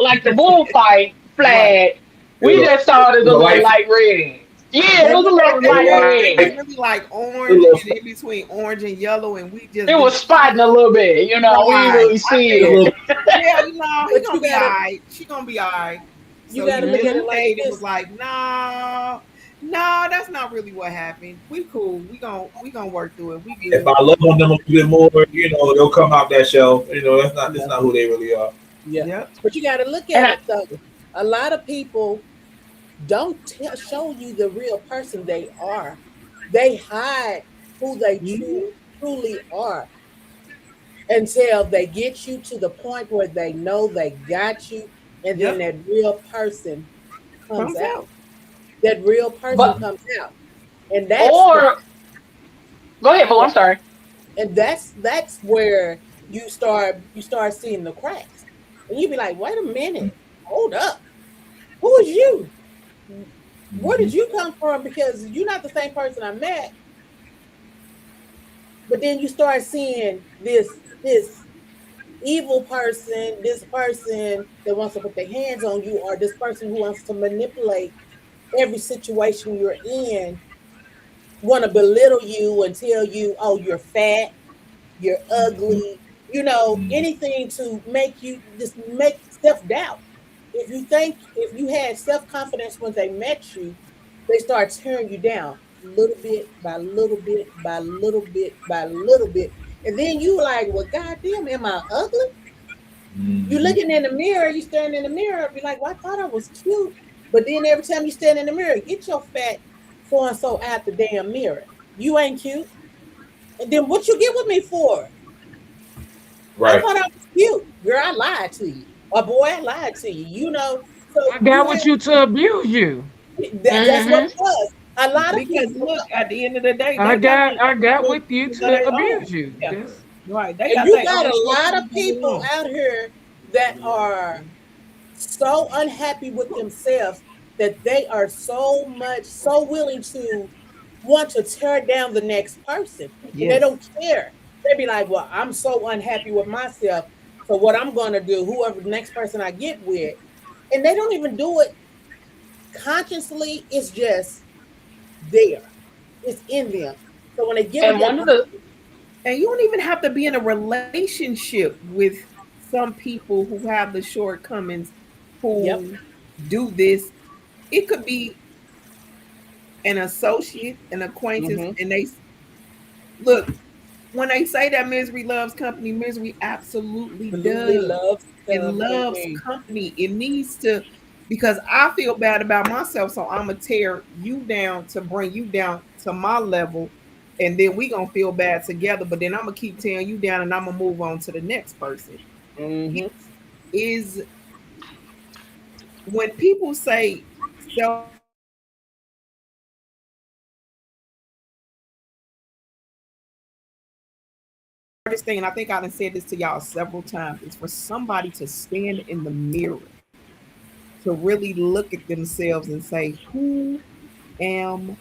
like the bullfight Right. flag. It We was just saw it as a, a it was a little light. light red. Yeah, it But was a look at little It this. light They was red. really like was a orange little. and in between orange and yellow, and we just It didn't was see spotting a little bit, you know, we didn't right. really I see It said, was it. yeah, you know, he But gonna you be all gotta right. She gonna be all right. you So gotta you look at really it Hmm. like stayed and was this. like, no, no, that's not really what happened. We cool. We gonna work through it. We if good. I love on them a bit more, they'll come out that shell. That's Yeah. not who they really are. Yeah. Yep. But you gotta look And at it though. A lot of people don't show you the real person they are. They hide who they Mhm. truly are until they get you to the point where they know they got you, and then Yep. that real person comes Comes out. out. That real person but comes out, and that's the or go ahead, Boo. I'm sorry. and that's where you start seeing the cracks, and you be like, wait a minute, hold up, who is you? Where Mm-hmm. did you come from? Because you're not the same person I met. But then you start seeing this evil person, this person that wants to put their hands on you, or this person who wants to manipulate every situation you're in, want to belittle you and tell you, oh, you're fat, you're ugly, Mm-hmm. anything to make you just make self-doubt. If you had self-confidence when they met you, they start tearing you down little bit by little bit by little bit by little bit. And then you like, well, goddamn, am I ugly? You Mm-hmm. looking in the mirror, you staring in the mirror, be like, well, I thought I was cute. But then every time you stand in the mirror, get your fat so and so out the damn mirror. You ain't cute. And then what you get with me for? I Right. thought I was cute. Girl, I lied to you. Or boy, I lied to you. So I you got have with you to abuse you. that's what Hmm. it was. A lot of Because people, look, at the end of the day, I they got got their I got own with you issues of to their own. abuse you. Yeah. That's Right. They and got you their got own a lot of shortcomings of their people own. out here that are so unhappy with themselves that they are so willing to want to tear down the next person. And they Yes. don't care. They be like, well, I'm so unhappy with myself. So what I'm gonna do, whoever the next person I get with, and they don't even do it consciously, it's just there. It's in them. So when they get with And that one of the person, And you don't even have to be in a relationship with some people who have the shortcomings yep. who do this. It could be an associate, an acquaintance, Mm-hmm. and they look when they say that misery loves company, misery absolutely Absolutely does. loves It loves company. company. It needs to because I feel bad about myself, so I'm gonna tear you down to bring you down to my level, and then we gonna feel bad together. But then I'm gonna keep tearing you down, and I'm gonna move on to the next person. It Mm-hmm. is when people say self hardest thing, and I think I done said this to y'all several times, is for somebody to stand in the mirror to really look at themselves and say, who am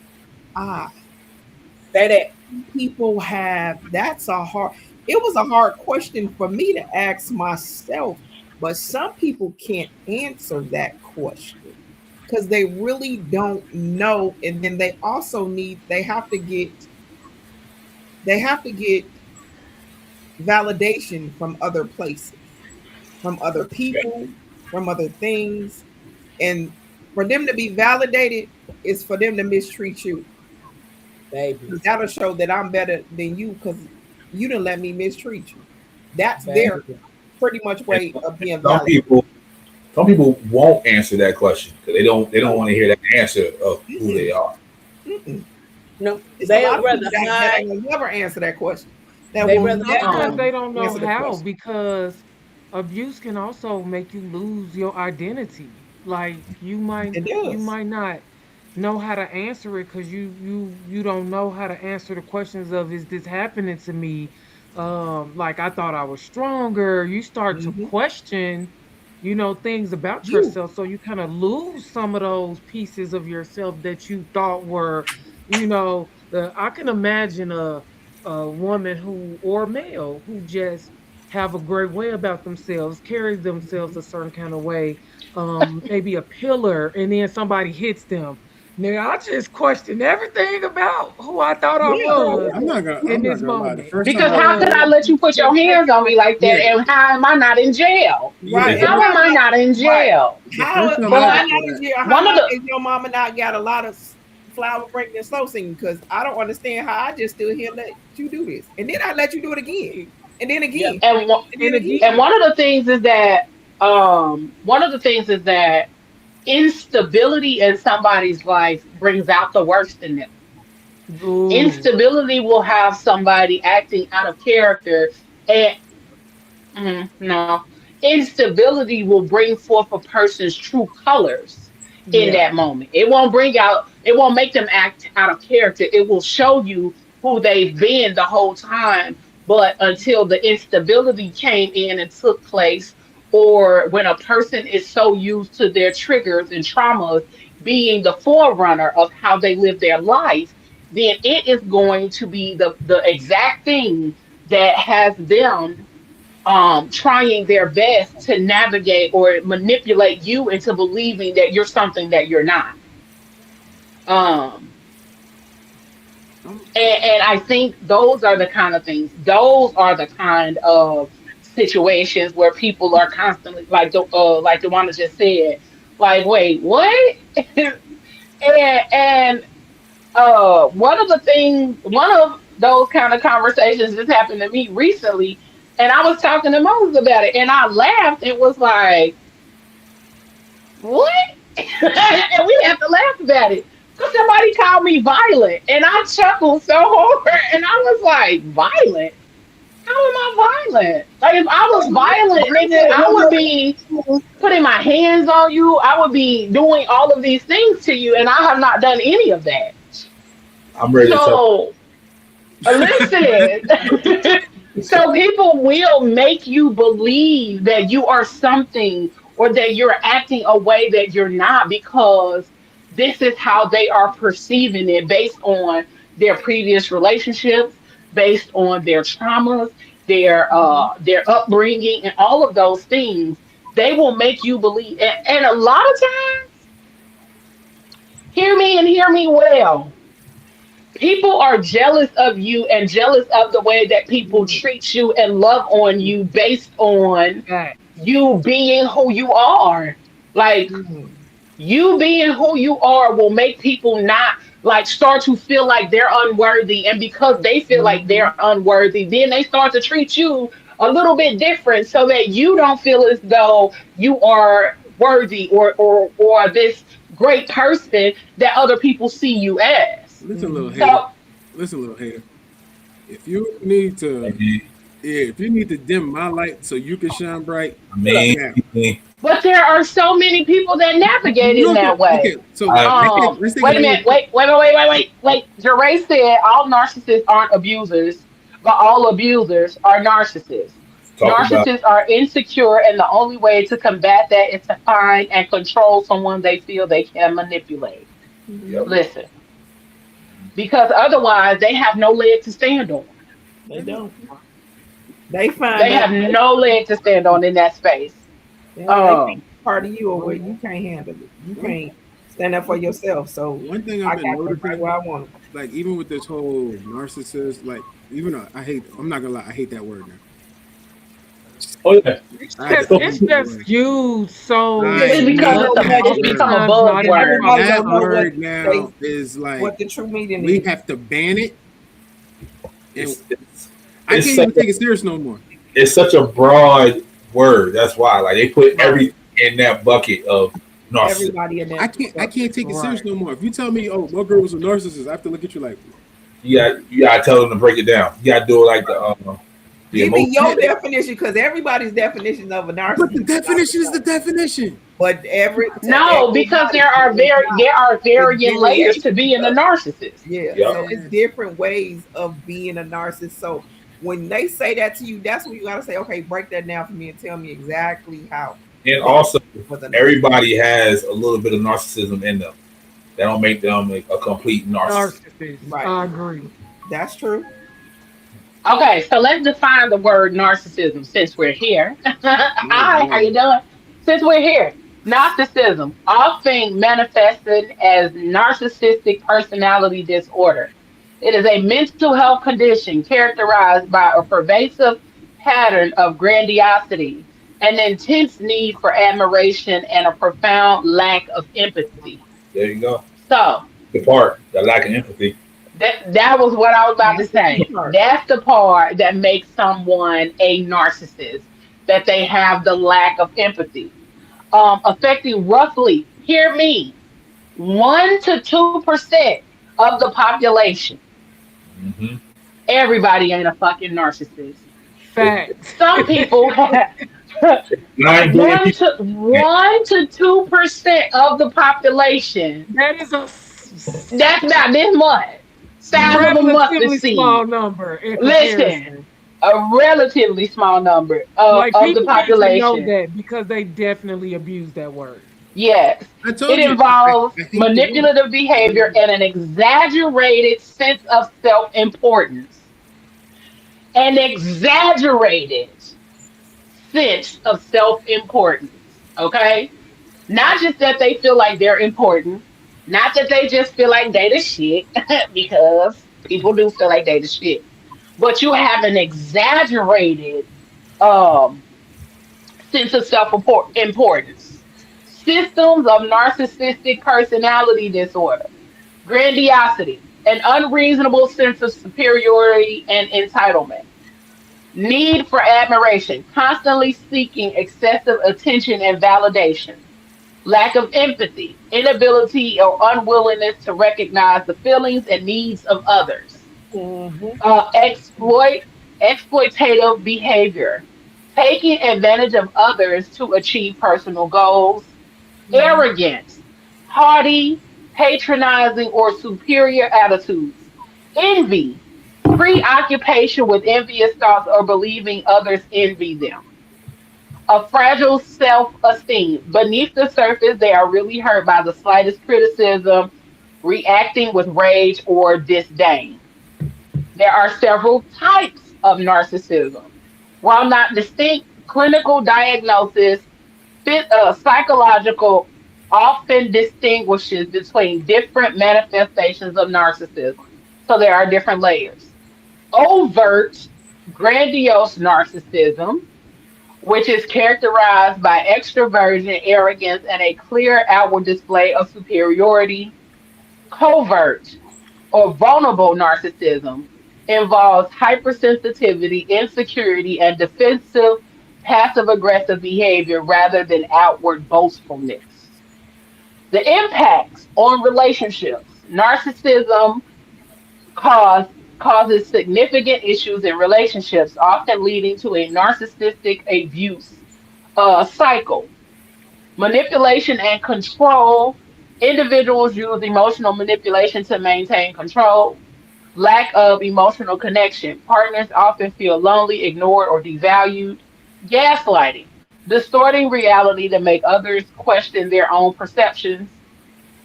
I? Say that. People have that's a hard it was a hard question for me to ask myself, but some people can't answer that question because they really don't know. And then they also need they have to get validation from other places, from other people, from other things. And for them to be validated is for them to mistreat you. baby, That'll show that I'm better than you because you didn't let me mistreat you. That's baby. their pretty much And way of being some validated. some people won't answer that question because they don't want to hear that answer of who they Mm-mm. are. Mm-mm. No, It's a they lot of rather people that hide. ain't gonna never answer that question. That They will rather Sometimes never they don't know answer the how question. because abuse can also make you lose your identity. Like It you does. might not know how to answer it because you don't know how to answer the questions of is this happening to me? Like I thought I was stronger. You start to Mm-hmm. question, things about You. yourself. So you kind of lose some of those pieces of yourself that you thought were, I can imagine a woman who or male who just have a great way about themselves, carry themselves a certain kind of way, maybe a pillar, and then somebody hits them. Now I just question everything about who I thought I Yeah. was I'm not gonna. in I'm not this gonna lie. The moment first time Because I how could I because let you put your hands on me like that, yeah, and how am I not in jail? yeah, Right. the, And How fir- am I not in right. jail? the first time I How am But ever I saw not in that, jail? one of How the is your mama not got a lot of flower breaking and slow singing? Because I don't understand how I just stood here and let you do this. And then I let you do it again. And then Yep. again. and one- And then and and again, again. one of the things is that instability in somebody's life brings out the worst in them. ooh, Instability will have somebody acting out of character, and no, instability will bring forth a person's true colors in yeah. that moment. It won't make them act out of character. It will show you who they've been the whole time. But until the instability came in and took place, or when a person is so used to their triggers and traumas being the forerunner of how they live their life, then it is going to be the exact thing that has them trying their best to navigate or manipulate you into believing that you're something that you're not. Um, I'm, and I think those are the kind of things, those are the kind of situations where people are constantly like the one that just said, like, wait, what? And one of those kind of conversations just happened to me recently, and I was talking to Moses about it, and I laughed and was like, what? And we have to laugh about it. Because somebody called me violent, and I chuckled so hard, and I was like, violent? How am I violent? Like, if I was violent, nigga, I would be putting my hands on you. I would be doing all of these things to you, and I have not done any of that. I'm ready to tell. So, listen. So people will make you believe that you are something or that you're acting a way that you're not because this is how they are perceiving it based on their previous relationships, based on their traumas, their upbringing, and all of those things. They will make you believe, and a lot of times, hear me and hear me well. People are jealous of you and jealous of the way that people treat you and love on you based on Fact. you being who you are. Like, Mm. you being who you are will make people not like start to feel like they're unworthy. And because they feel like they're Mhm. unworthy, then they start to treat you a little bit different so that you don't feel as though you are worthy or this great person that other people see you as. listen, little Mhm. hater. So Listen, little hater. If you need to, yeah, if you need to dim my light so you can shine bright, I mean, now. but there are so many people that navigate You in know, that okay. way. So I let's take it Wait a another minute. step. Wait. Jeray said all narcissists aren't abusers, but all abusers are narcissists. talk about. Narcissists are insecure, and the only way to combat that is to find and control someone they feel they can manipulate. Yep. Mhm. Listen, because otherwise they have no leg to stand on. They don't. They find They that have no leg to stand on in that space. they think Um, part of you or where you can't handle it. You One, can't stand up for yourself. So one thing I I've been got them right noticing, where I want them. like even with this whole narcissist, like even though I hate, I'm not gonna lie, I hate that word now. Oh yeah. It's I just, So, it's just never, used so I It's because So it's never. a it's much become a oftentimes not even buzzword. everybody That don't know what word they now is like what the true meaning we is. have to ban it, and it's it's I it's can't such even take it serious no more. it's such a broad word. That's why, like, they put right, everything in that bucket of narcissism. Everybody in I that can't. I bucket. can't take it serious right. no more. If you tell me, "Oh, my girl was a narcissist," I have to look at you like, You gotta tell them to break it down. You gotta do it like the Give me emotion. your yeah, definition, because everybody's definition of a but narcissist the is not the definition is the same. definition. But No, because everybody is not. there are It's varying layers to variations being a of it. narcissist. Yeah, Yeah. so it's Yes. different ways of being a narcissist. So when they say that to you, that's when you gotta say, okay, break that down for me and tell me exactly how And that also, was a narcissist. everybody has a little bit of narcissism in them. That don't make them a complete narcissist. Narcissist. Right. I agree. That's true. Okay, so let's define the word narcissism since we're here. My Hi, how you God. doing? Since we're here, narcissism, often manifested as narcissistic personality disorder. It is a mental health condition characterized by a pervasive pattern of grandiosity, an intense need for admiration, and a profound lack of empathy. There you go. So, The part, the lack of empathy. that was what I was about to That's the key say. part. That's the part that makes someone a narcissist, that they have the lack of empathy. Affecting roughly, hear me, 1 to 2% of the population. Hmm. Everybody ain't a fucking narcissist. Facts. Some people have 9 billion one people. to 1 to 2% of the population. That is a That's about this much, size of a mustard relatively small seed. number in Listen, comparison. a relatively small number Like of the people need to know population. that because they definitely abuse that word. Yes, I it told you. involves I hate the word. manipulative behavior and an exaggerated sense of self importance. An exaggerated sense of self importance. Okay? Not just that they feel like they're important, not that they just feel like they the shit, because people do feel like they the shit, but you have an exaggerated um, sense of self importance. Systems of narcissistic personality disorder, grandiosity, an unreasonable sense of superiority and entitlement, need for admiration, constantly seeking excessive attention and validation, lack of empathy, inability or unwillingness to recognize the feelings and needs of others, Mm-hmm. exploit exploitative behavior, taking advantage of others to achieve personal goals, Mm-hmm. arrogance, haughty, patronizing, or superior attitudes, envy, preoccupation with envious thoughts or believing others envy them, a fragile self esteem. Beneath the surface, they are really hurt by the slightest criticism, reacting with rage or disdain. There are several types of narcissism. While not distinct, clinical diagnosis, psychological often distinguishes between different manifestations of narcissism. So there are different layers. Overt, grandiose narcissism, which is characterized by extroversion, arrogance, and a clear outward display of superiority. Covert or vulnerable narcissism involves hypersensitivity, insecurity, and defensive, passive aggressive behavior rather than outward boastfulness. The impacts on relationships. Narcissism cause, causes significant issues in relationships, often leading to a narcissistic abuse cycle. Manipulation and control. Individuals use emotional manipulation to maintain control. Lack of emotional connection. Partners often feel lonely, ignored, or devalued. Gaslighting. Distorting reality to make others question their own perceptions.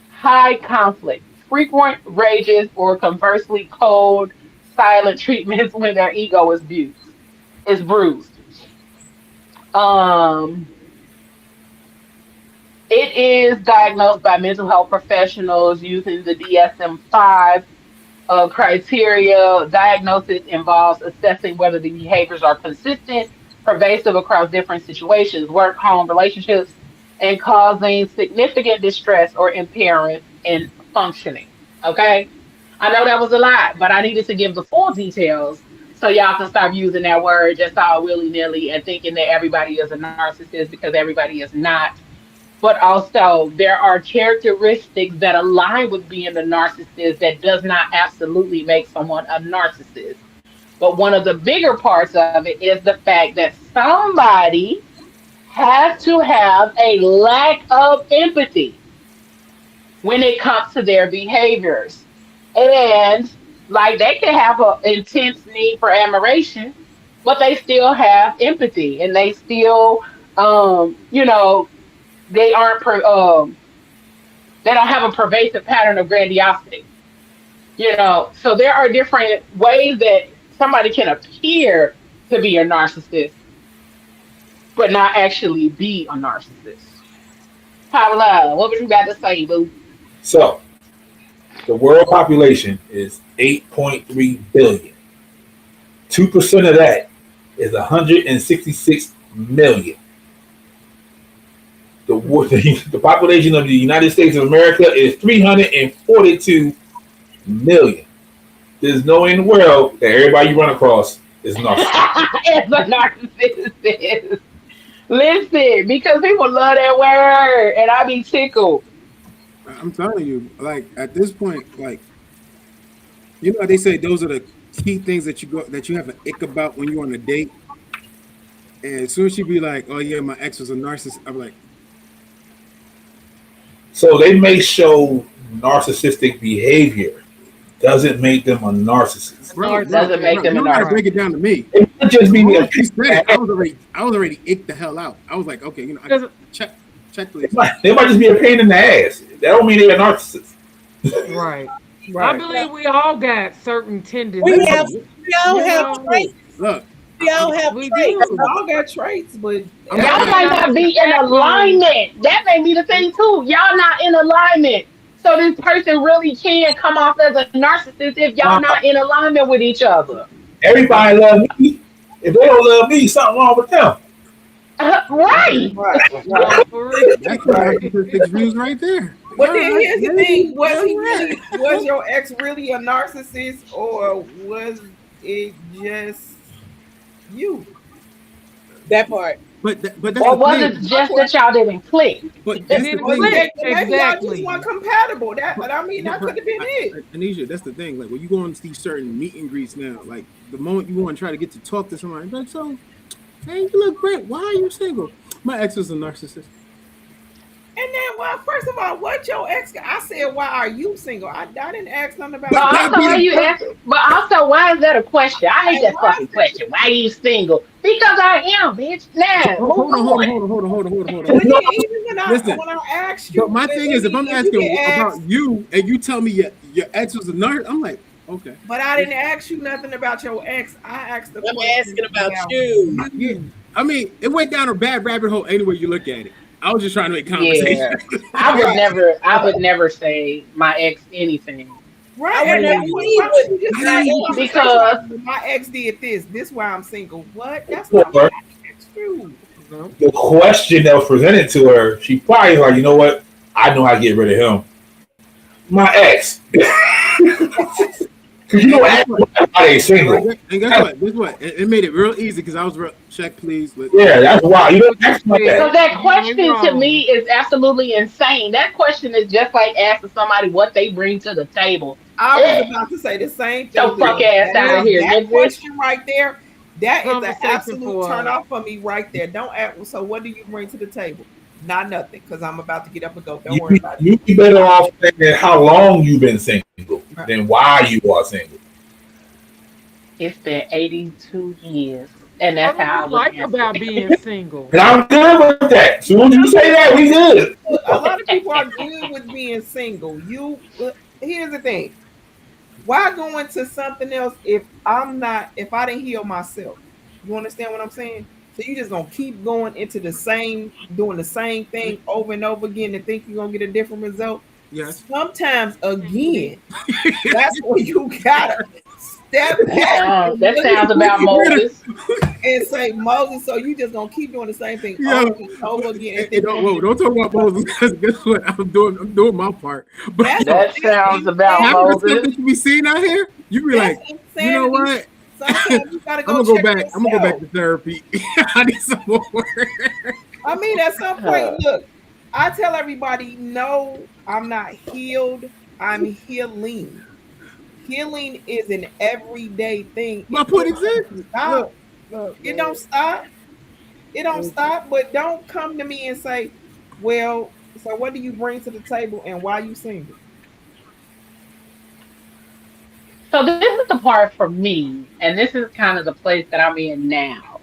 High conflict. Frequent rages or conversely cold, silent treatments when their ego is bruised. Um, It is diagnosed by mental health professionals using the DSM-5 criteria. Diagnosis involves assessing whether the behaviors are consistent pervasive across different situations, work, home, relationships, and causing significant distress or impairment in functioning. Okay? I know that was a lot, but I needed to give the full details so y'all can stop using that word just all willy nilly and thinking that everybody is a narcissist because everybody is not. But also, there are characteristics that align with being a narcissist that does not absolutely make someone a narcissist. But one of the bigger parts of it is the fact that somebody has to have a lack of empathy when it comes to their behaviors. And like they can have an intense need for admiration, but they still have empathy and they still, you know, they aren't, they don't have a pervasive pattern of grandiosity, you know. So there are different ways that somebody can appear to be a narcissist, but not actually be a narcissist. Paula, what would you got to say, boo? So the world population is 8.3 billion. 2% of that is 166 million. The population of the United States of America is 342 million. There's no way in the world that everybody you run across is narcissist. It's a narcissist. Listen, because people love that word, and I be tickled. I'm telling you, like at this point, like you know, they say those are the key things that you have an ick about when you're on a date. And as soon as she be like, "Oh yeah, my ex was a narcissist," I'm like, So they may show narcissistic behavior. Doesn't make them a narcissist. Doesn't make them you a don't gotta narcissist. break it down to me. It might just be Once you said it, I was already icked the hell out. I was like, okay, you know, check please. they might just be a pain in the ass. That don't mean they're a narcissist. Right. Right. I believe we all got certain We tendencies. all You have know, traits. Look, We all have we traits. do. We all got traits, but I'm Y'all not- might not be in alignment. That may be the thing too. Y'all not in alignment. So this person really can come off as a narcissist if y'all not in alignment with each other. Everybody love me. If they don't love me, something wrong with them. Right. No, for real. that's the narcissistic views right there. But then here's the thing: Right. was your ex really a narcissist, or was it just you? That part. But that's Or the was thing. it just that y'all didn't click? But that's the Didn't thing. click. Maybe y'all Exactly. just weren't compatible. That could have been it. Anisha, that's the thing. Like when you go on these certain meet and greets now, like the moment you want to try to get to talk to somebody, like, so, hey, you look great. Why are you single? My ex was a narcissist. And then, well, first of all, what your ex? I said, why are you single? I didn't ask nothing about. But that also, be why the you first- ask? But also, why is that a question? I hate that fucking question. Why are you single? Because I am, bitch. Now, Hold move on. Even when Listen, I asked you, but my thing is, if I'm you asking get about asked, you and you tell me your ex was a nerd, I'm like, okay. but I didn't ask you nothing about your ex. I asked the I'm question asking about you. Yeah. I mean, it went down a bad rabbit hole anyway you look at it. I was just trying to make conversation. Yeah, I would never say my ex anything Right. I would never Why would you just I say, know. because my ex did this why I'm single? What? That's not what I asked you. No. The question that was presented to her, she probably was like, you know what? I know how to get rid of him. My ex. Because you know what? I ain't single. And guess what? Guess what? It made it real easy because I was real. Check, please. Yeah, that's why. You don't ask about because that. that question to me is absolutely insane. That question is just like asking somebody what they bring to the table. I was about to say the same thing. So fuck ass out of here, That nigga. question right there, that is an Conversation absolute for- turn off for me right there. Don't ask. So what do you bring to the table? Not nothing, because I'm about to get up and go. Don't worry about it. You'd be better off saying how long you've been single than why you are single. It's been 82 years, and that's What how I do was you like answering. about being single? And I'm good with that. So when you say that, we good. A lot of people are good with being single. Here's the thing. Why go into something else if I didn't heal myself? You understand what I'm saying? So you just gonna keep going into doing the same thing over and over again and think you're gonna get a different result? Yes. Sometimes again, that's where you gotta step back and That look sounds about Moses. and say, Moses, so you just gonna keep doing the same thing Yeah. over and over again and think Don't, you're whoa, don't talk about Moses because guess what? I'm doing my part. But that's yo, That sounds about half of the stuff Moses. that you be seeing out here, you be like, that's you know insanity. what? Sometimes you gotta I'm go gonna go check back. I'm gonna go back yourself. to therapy. I need some more. I mean, at some point, look, I tell everybody, no, I'm not healed. I'm healing. Healing is an everyday thing. My It point don't exactly. stop. Look, It don't stop. It don't stop. But don't come to me and say, well, so what do you bring to the table and why you single? So this is the part for me, and this is kind of the place that I'm in now,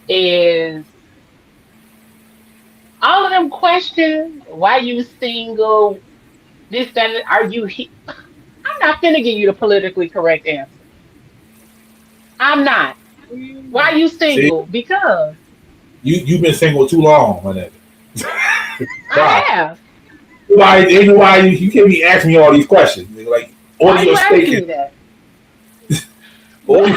is all of them questions, why you single, this, that, are you I'm not finna give you the politically correct answer. I'm not. Why you See, single? Because you've been single too long, my nigga. I Why? have. Why you can't be asking me all these questions? Nigga. Like Why order you your steak asking and me that? order,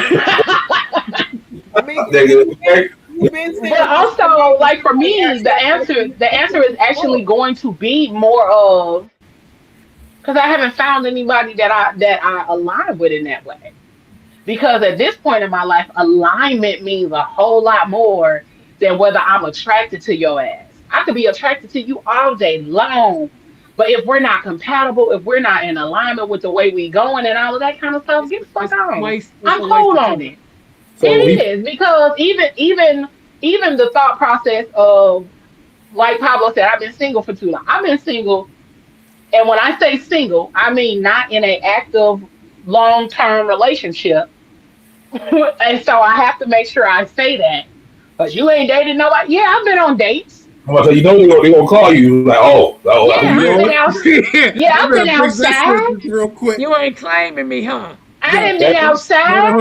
I mean, nigga. Okay? you've been But single for so long, also, and like for somebody me, asked that question. the answer is actually going to be more of because I haven't found anybody that I align with in that way. Because at this point in my life, alignment means a whole lot more than whether I'm attracted to your ass. I could be attracted to you all day long, but if we're not compatible, if we're not in alignment with the way we going and all of that kind of stuff, get the fuck on. it's I'm a waste cold of on time. it. So It we is because even the thought process of like Pablo said, I've been single for too long. I've been single, and when I say single, I mean not in an active long term relationship. And so I have to make sure I say that. But you ain't dated nobody. Yeah, I've been on dates. I'm gonna say, they gonna call you like, who Yeah, you I've been doing? out. Yeah, Yeah, I I've been better fix that outside. sentence real quick. You ain't claiming me, huh? I Yo, didn't been That, outside,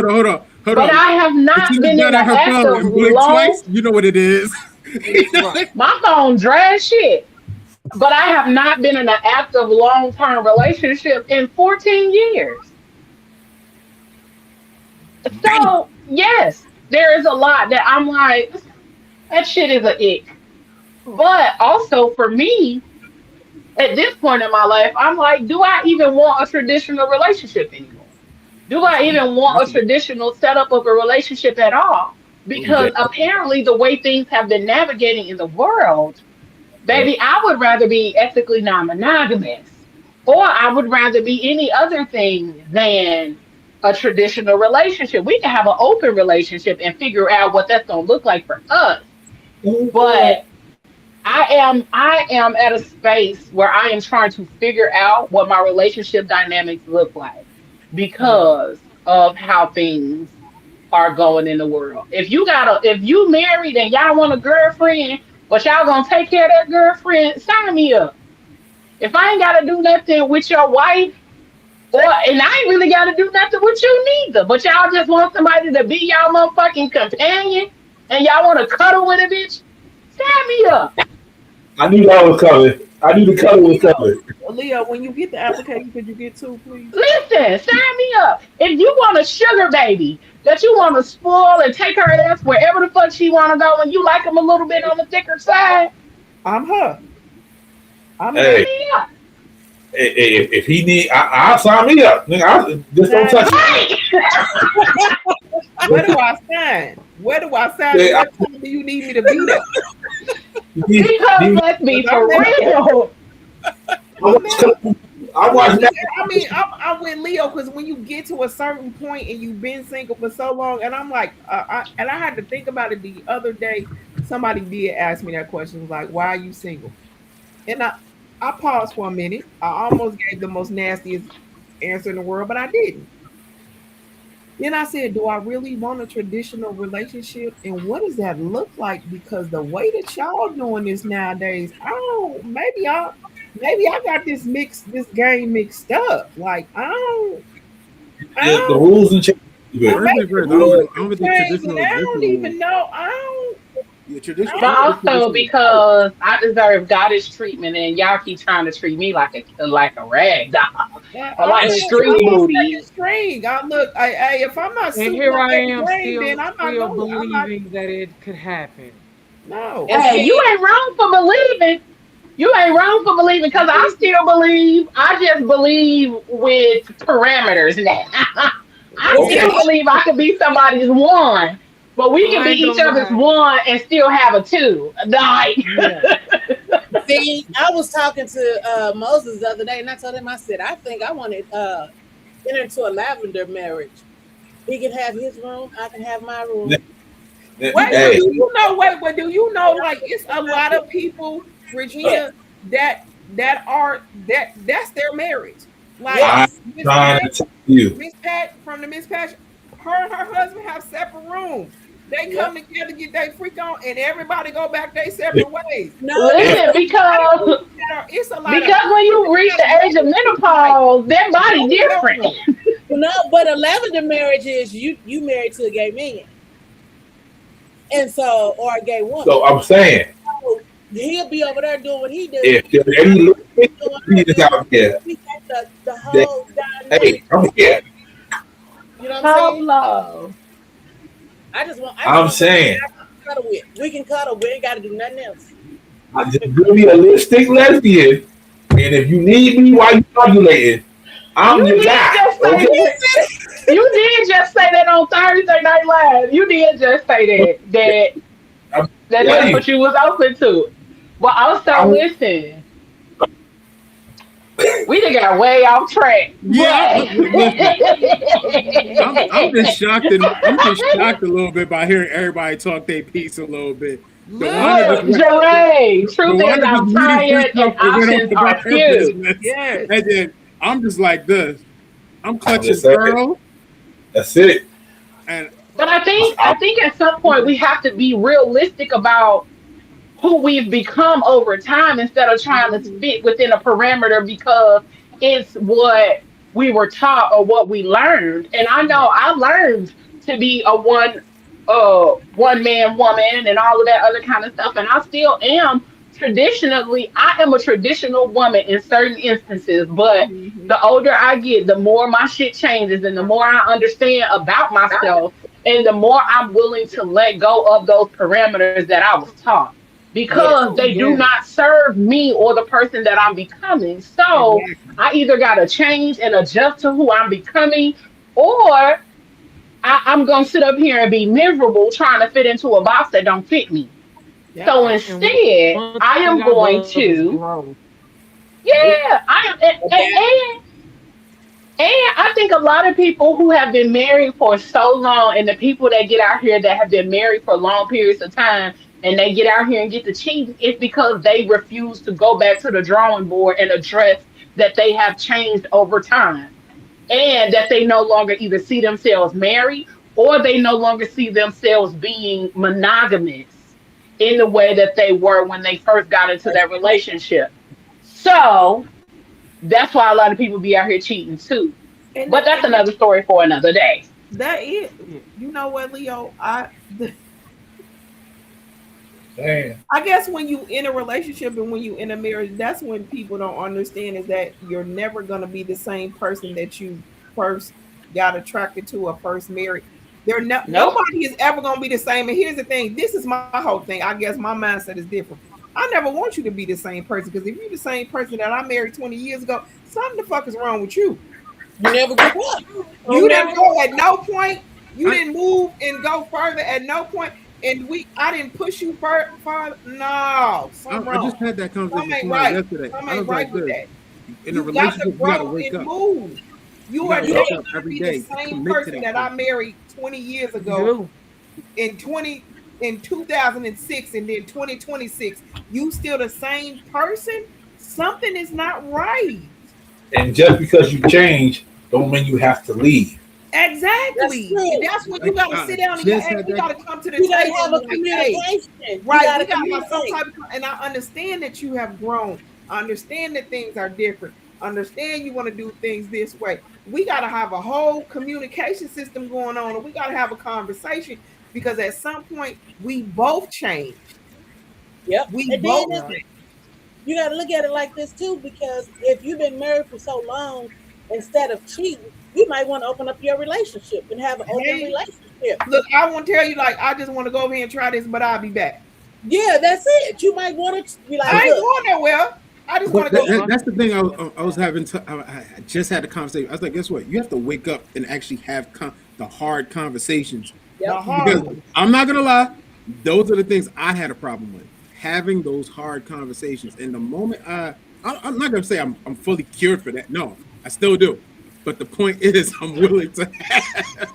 hold but on. I have If she not look been down in at an her phone active and blink long. twice, you know what it is. That's right. My phone dry as shit. But I have not been in an active long term relationship in 14 years. Damn. So yes, there is a lot that I'm like, that shit is a ick. But also for me, at this point in my life, I'm like, do I even want a traditional relationship anymore? Do I even want That's a traditional setup of a relationship at all? those are Because good. apparently, the way things have been navigating in the world, yeah. baby, I would rather be ethically non monogamous, or I would rather be any other thing than a traditional relationship. We can have an open relationship and figure out what that's going to look like for us. But I am at a space where I am trying to figure out what my relationship dynamics look like because of how things are going in the world. If you married and y'all want a girlfriend, but y'all gonna take care of that girlfriend, sign me up. If I ain't gotta do nothing with your wife, and I ain't really gotta do nothing with you neither, but y'all just want somebody to be y'all motherfucking companion and y'all wanna cuddle with a bitch, sign me up. I knew that was coming. I knew the color was Leo, coming. Leo, when you get the application, could you get two, please? Listen, sign me up. If you want a sugar baby that you want to spoil and take her ass wherever the fuck she want to go, and you like them a little bit on the thicker side, I'm her. I'm sign Hey, her. me up. if he need, I'll sign me up. Nigga, just don't Sign touch me up. Right? Where do I sign? Where do I sign? And it. what time do you need me to be there? Because let's be Because for real. I'm there. I I mean, watch that. I'm with Leo because when you get to a certain point and you've been single for so long, and I'm like, and I had to think about it the other day. Somebody did ask me that question, was like, "Why are you single?" And I paused for a minute. I almost gave the most nastiest answer in the world, but I didn't. Then I said, "Do I really want a traditional relationship, and what does that look like?" Because the way that y'all doing this nowadays, I don't. Maybe I got this game mixed up. Like I The don't. rules and change. I First The maybe thing the first, rules. rules I don't have think changed, and traditional I is just the don't rules. even know. I don't. You're traditional. But I'm with the also traditional approach. because I deserve goddess treatment, and y'all keep trying to treat me like a rag doll or like I'm street on booty. second string. I look, if I'm not And suiting here up I every am game, then I'm not still going. I'm not. believing that it could happen. No. And Hey, you see, ain't wrong for believing. You ain't wrong for believing because I still believe. I just believe with parameters now. I and see, Okay. still believe I could be somebody's one, but we can I be ain't each gonna other's lie. one and still have a two. Like, Yeah. see, I was talking to Moses the other day, and I told him, I said, I think I want to enter into a lavender marriage. He can have his room, I can have my room. Wait, You can but Hey, have do you know? Wait, but do you know? Like, it's a my lot room. of people, Yes, Regina, that's their marriage. Like I'm yes. Miss trying Pat, to tell you. Miss Pat from the Miss Pat, her and her husband have separate rooms. They Yep. come together, get their freak on, and everybody go back their separate ways. No, It's but listen, see, it's a lot of because when you reach the age of like, menopause, that body no, no, different. no. no, but a lavender marriage is you married to a gay man, and so or a gay woman. So I'm saying, So he'll be over there doing what he do. if there's any little Doing her penis do. out there, We got the that whole hey, dynamic. I'm here. You know what I'm saying? Hello. I just I'm want somebody saying, I can cuddle with. We can cuddle. We ain't got to do nothing else. I just give me a lipstick lesbian, and if you need me while you ovulating, I'm You your did guy. just say Okay. that. You did just say that on Thursday Night Live. You did just say I'm that's telling you, what you was open to. But also I'm listen, we done got way off track. Yeah, But listen. I'm just shocked and I'm just shocked a little bit by hearing everybody talk their piece a little bit. Dewana just look, Listen. went. Jeray, truth is Dewana just I'm muted tired and herself and went on options are about her few. business, Yes. and then I'm just like this. I'm just clutching saying. pearl, That's it. and But I I, think I, I think at some point we have to be realistic about who we've become over time instead of trying to Mhm. fit within a parameter because it's what we were taught or what we learned. And I know I learned to be a one man woman and all of that other kind of stuff. And I still am traditionally I am a traditional woman in certain instances, but Mhm. the older I get, the more my shit changes and the more I understand about myself and the more I'm willing to let go of those parameters that I was taught Yes. because Oh they do yes, not serve me or the person that I'm becoming. So exactly. I either got to change and adjust to who I'm becoming, or I'm going to sit up here and be miserable trying to fit into a box that don't fit me. Yep. So And instead, one I thing am I going love is to, growth. yeah, I am, and I think a lot of people who have been married for so long, and the people that get out here that have been married for long periods of time, and they get out here and get to cheating, it's because they refuse to go back to the drawing board and address that they have changed over time, and that they no longer either see themselves married or they no longer see themselves being monogamous in the way that they were when they first got into that relationship. So that's why a lot of people be out here cheating too. And But that's and another story for another day. that is, Yeah. you know what, Leo? man, I guess when you in a relationship and when you in a marriage, that's when people don't understand is that you're never gonna be the same person that you first got attracted to or first married. Nope. Nobody is ever gonna be the same. And here's the thing: this is my whole thing. I guess my mindset is different. I never want you to be the same person because if you're the same person that I married 20 years ago, something the fuck is wrong with you. You never grew up. You You never didn't grew go up. at no point. You I didn't move and go further at no point. And I didn't push you far. No, something I wrong. just had that conversation Something with ain't somebody right. yesterday. Something I ain't was right like with this: that. in a You got to relationship, you got to grow wake and up. move. You You are got to never wake Yes. up going to every be the day to same commit to person that that I person. married 20 years You ago do. in 2006 and then 2026. You still the same person? Something is not right. and just because you change, don't mean you have to leave. That's Exactly. And true. that's when you Like, got to I sit down and just hey, had we that. got to come to the You got to table have and be a like, hey, communication. You right, got to we got to have some communicate. type of, and I understand that you have grown. I understand that things are different. I understand you want to do things this way. We got to have a whole communication system going on, and we got to have a conversation because at some point we both changed. Yep. We And then both Yeah. changed. you got to look at it like this too, because if you've been married for so long, instead of cheating, you might want to open up your relationship and have an open Hey, relationship. look, I won't tell you like I just want to go over here and try this, but I'll be back. Yeah, that's it. You might want to be like, I ain't look, going nowhere. I just want But to go. that's the thing. I was having. I just had a conversation. I was like, guess what? You have to wake up and actually have the hard conversations. The yep, hard Because one. I'm not gonna lie, those are the things I had a problem with, having those hard conversations. And the moment I'm not gonna say I'm fully cured for that. No, I still do. But the point is, I'm willing to have.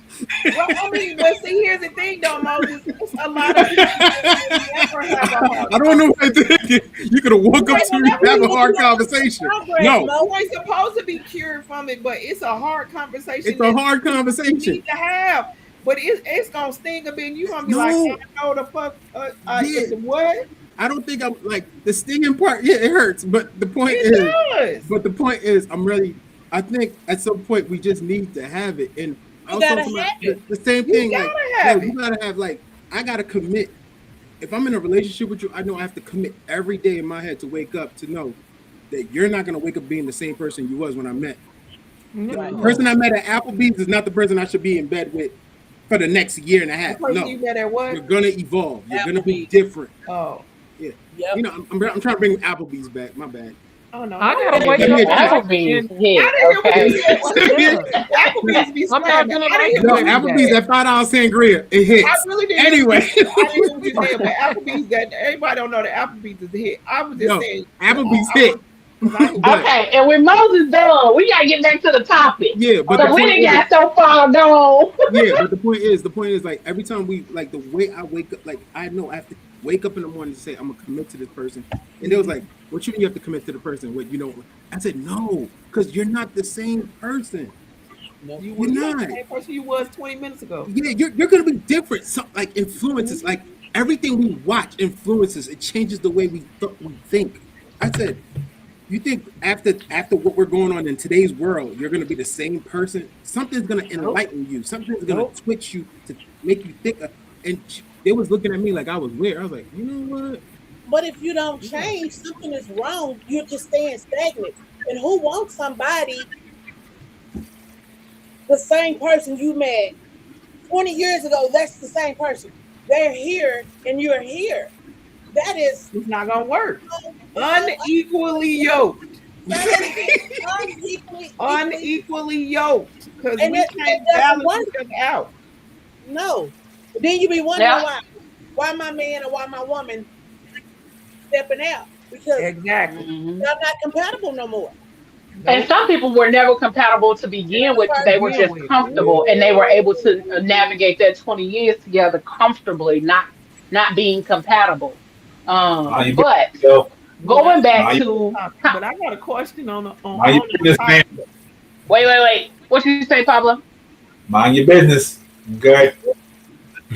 Well, I mean, but see, here's the thing, though, Moses. It's a lot of people that will never have a hard I don't know what you could have woke up Right, to well, have a you hard don't have conversation. progress, No, Mo. you ain't supposed to be cured from it, but it's a hard conversation it's a that hard you conversation. need to have. But it's gonna sting a bit. And you gonna be like, No, I know the fuck. yeah. It's what I don't think I'm like the stinging part. Yeah, it hurts, but the point it is, does. I'm really. I think at some point we just need to have it. And I You was gotta talking about have it. the same You thing. Like, gotta yo, have you it. gotta have like I gotta commit. If I'm in a relationship with you, I know I have to commit every day in my head to wake up to know that you're not gonna wake up being the same person you was when I met. The Right. person No. I met at Applebee's is not the person I should be in bed with for the next year and a The half. person No, you met at what? you're gonna evolve. You're gonna be Applebee's. different. Oh, Yeah. Yep. You know, I'm trying to bring Applebee's back. My bad. oh no, I no. gotta Hey, wake Let me up girl, and adjust. like Applebee's and I hit, didn't hear what okay? you said. What? yeah. Applebee's be I'm not slamming. gonna I lie didn't hear to Yo, what you. you Applebee's said. at $5 sangria. It I hits. really didn't hear what you Anyway, said. I didn't hear what you said, but Applebee's that everybody don't know that Applebee's is a hit. I was just yo, saying Applebee's hit. because I ain't But Okay, and when Moses done, we gotta get back to the topic. yeah, but the Cause we point didn't is, got so far gone. yeah, but the point is like every time we like the way I wake up, like I know I have to wake up in the morning to say I'm gonna commit to this person. And they was like, what you mean you have to commit to the person? What you know? I said, no, because you're not the same person. Nope. You're you not the not. same person you was 20 minutes ago. Yeah, you're gonna be different. So like influences, like everything we watch influences. It changes the way we think. I said, you think after what we're going on in today's world, you're gonna be the same person? Something's gonna Nope. enlighten you. Something's gonna Nope. twitch you to make you think. And they was looking at me like I was weird. I was like, you know what? But if you don't change, something is wrong. You're just staying stagnant. And who wants somebody, the same person you met 20 years ago? That's the same person. They're here and you're here. That is It's not gonna work. it's Unequally yoked. unequally. Unequally yoked. Because And we it can't doesn't balance work. each other out. No. Then you be wondering Yeah. why my man or why my woman stepping out, because Exactly. Mhm. they're not compatible no more. And Nope. some people were never compatible to begin with. They were Begin just with. comfortable, and they were able to navigate that 20 years together comfortably, not being compatible. Mind your But business, yo. Well, going that's back Mind to but I got a question on the mind your on the business, man. topic. wait. What you say, Pablo? Mind your business. Okay.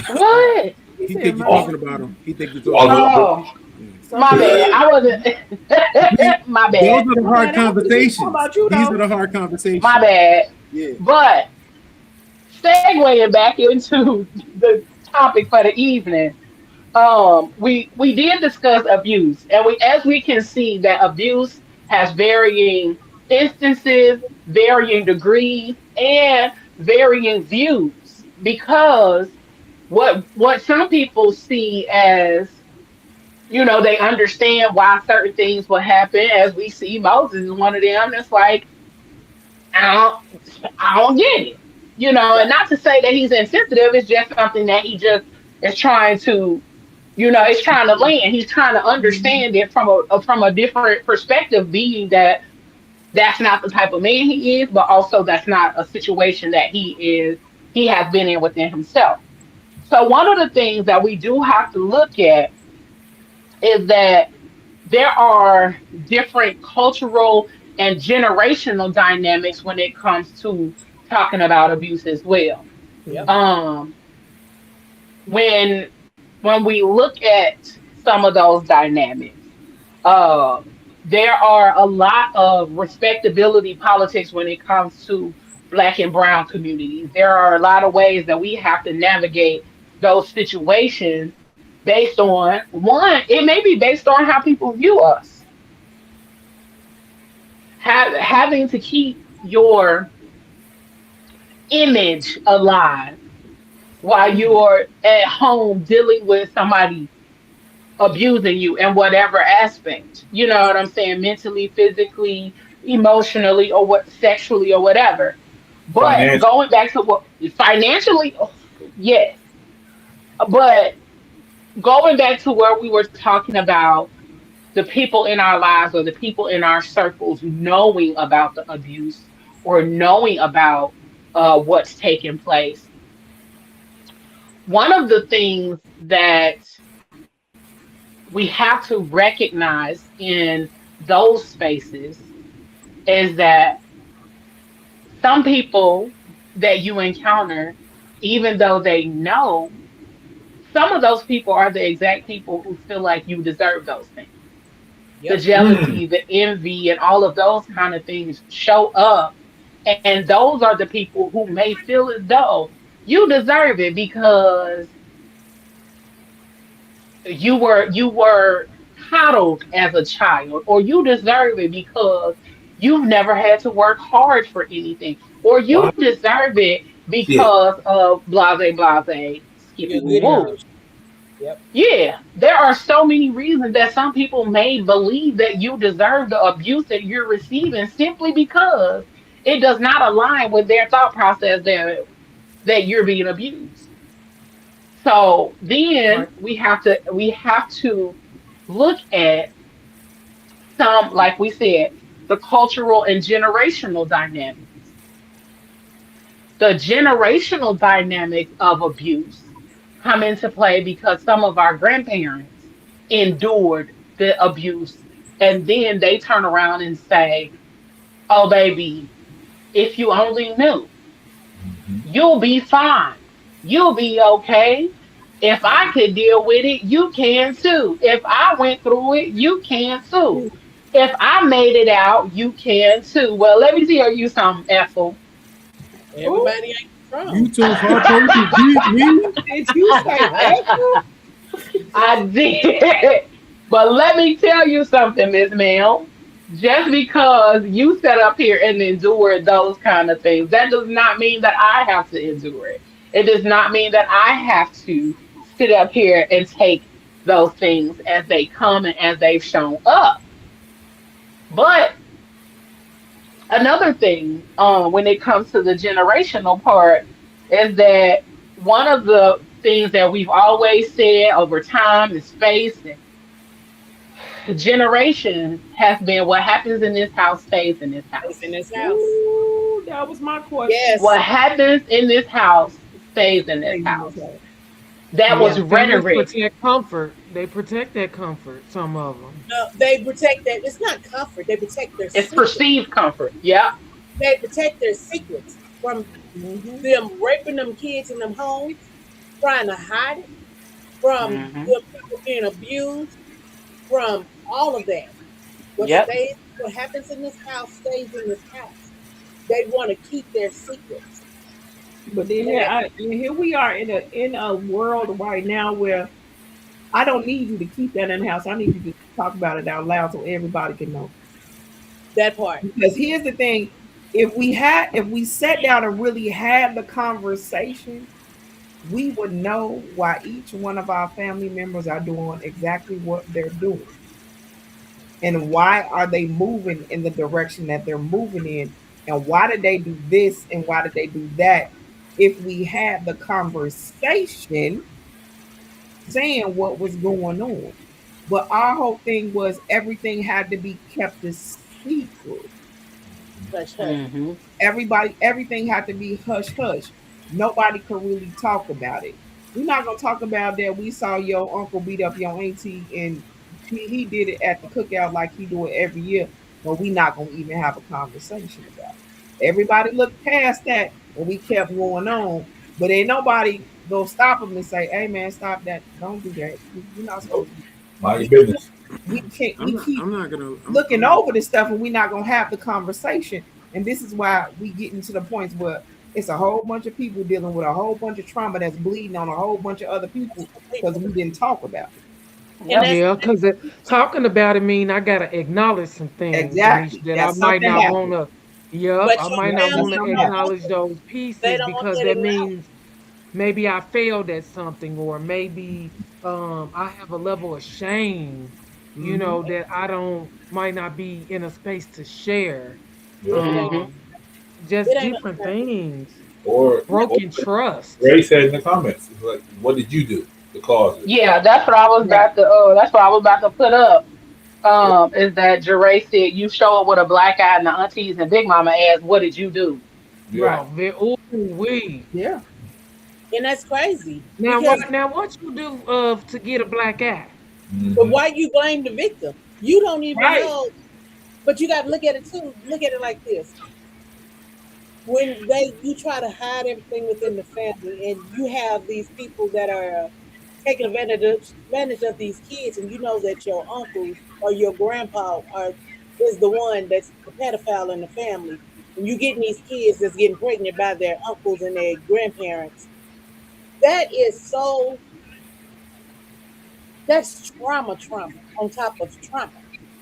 What? He He said, think you're "Man, talking about him. He think you're talking about him. Although, Oh, Yeah. my something." bad. I wasn't. See, My those bad. are the Man, hard I wasn't talking conversations. about you These are though. the hard My conversations. bad. Yeah. But segueing back into the topic for the evening, we did discuss abuse, and we as we can see that abuse has varying instances, varying degrees, and varying views because what some people see as, they understand why certain things will happen. As we see, Moses is one of them that's like, I I don't get it. And not to say that he's insensitive, it's just something that he just is trying to, is trying to land. He's trying to understand it from a different perspective, being that that's not the type of man he is, but also that's not a situation that he has been in within himself. So one of the things that we do have to look at is that there are different cultural and generational dynamics when it comes to talking about abuse as well. Yep. Um, when when we look at some of those dynamics, uh, there are a lot of respectability politics when it comes to Black and Brown communities. There are a lot of ways that we have to navigate those situations based on one, it may be based on how people view us. Having to keep your image alive while you're at home dealing with somebody abusing you in whatever aspect. You know what I'm saying? Mentally, physically, emotionally, or what sexually or whatever. But Financial. going back to what financially, oh, yes. But going back to where we were talking about the people in our lives or the people in our circles knowing about the abuse or knowing about what's taking place. One of the things that we have to recognize in those spaces is that some people that you encounter, even though they know, some of those people are the exact people who feel like you deserve those things. The Yep. Mm. jealousy, the envy, and all of those kind of things show up. And those are the people who may feel as though you deserve it because you were coddled as a child, or you deserve it because you've never had to work hard for anything, or you Wow. deserve it Shit. because of blase blase skippy You're woo good woo. emotion. Yep. Yeah, there are so many reasons that some people may believe that you deserve the abuse that you're receiving simply because it does not align with their thought process that you're being abused. So then Right. we have to look at some, like we said, the cultural and generational dynamics. The generational dynamics of abuse come into play because some of our grandparents endured the abuse and then they turn around and say, "Oh, baby, if you only knew, Mhm. you'll be fine. You'll be okay. If I could deal with it, you can too. If I went through it, you can too. If I made it out, you can too." Well, let me tell you something, Ethel. Oh, Everybody ain't You strong. took her person to beat me. did you say April? I did. But let me tell you something, Miss Mel. Just because you set up here and endure those kind of things, that does not mean that I have to endure it. It does not mean that I have to sit up here and take those things as they come and as they've shown up. But another thing, when it comes to the generational part, is that one of the things that we've always said over time and space and generations has been what happens in this house stays in this It's in house. this house. Ooh, that was my question. Yes. What happens in this house stays in this Stay in this house. house. That was Yeah, families rhetoric. protect comfort. They protect that comfort. Some of them. No, they protect that. It's not comfort. They protect their It's secrets. perceived comfort. Yeah. They protect their secrets from Mm-hmm. them raping them kids in them homes, trying to hide it, from Hmm. them people being abused, from all of that. Yep. What happens in this house stays in this house. They want to keep their secrets. But then And here we are in a world right now where I don't need you to keep that in the house. I need you to talk about it out loud so everybody can know. that part. Because here's the thing: if we sat down and really had the conversation, we would know why each one of our family members are doing exactly what they're doing, and why are they moving in the direction that they're moving in, and why did they do this and why did they do that. If we had the conversation saying what was going on. But our whole thing was everything had to be kept a secret. Hush, hush. Hmm. Everything had to be hush hush. Nobody could really talk about it. We're not gonna talk about that. We saw your uncle beat up your auntie, and he did it at the cookout like he do it every year. But we not gonna even have a conversation about it. Everybody looked past that, and we kept going on. But ain't nobody go stop them and say, "Hey man, stop that! Don't do that. You're not Nope. supposed to." Mind We your business. we can't. I'm We not. keep I'm not gonna. looking I'm not. over this stuff and we're not gonna have the conversation. And this is why we get into the points where It's a whole bunch of people dealing with a whole bunch of trauma that's bleeding on a whole bunch of other people because people. we didn't talk about it. And Yep. that's Yeah, because talking about it mean I gotta acknowledge some things, Anisha, Exactly. that I That's might something not happened. wanna. Yep, but I your might Yep, not that's family wanna something don't happened. want acknowledge those they pieces don't want because that that acknowledged. means maybe I failed at something, or maybe I have a level of shame, Hmm. that I don't might not be in a space to share. Yeah. It ain't Um, just it ain't different things. Or Broken trust. Ray said in the comments, it's like, what did you do to cause it? Yeah, that's what I was Right. about to. That's what I was about to put up. Is that Jeray said you show up with a black eye and the aunties and Big Mama asked, "What did you do?" Yeah. Right. Oh, we. Yeah. and that's crazy Now because what? Now what you do to get a black eye? but Hmm. why you blame the victim? You don't even Right. know. But you got to look at it too. Look at it like this: when they you try to hide everything within the family, and you have these people that are taking advantage of these kids, and you know that your uncles or your grandpa are is the one that's the pedophile in the family, and you getting these kids that's getting pregnant by their uncles and their grandparents. That is so that's trauma on top of trauma.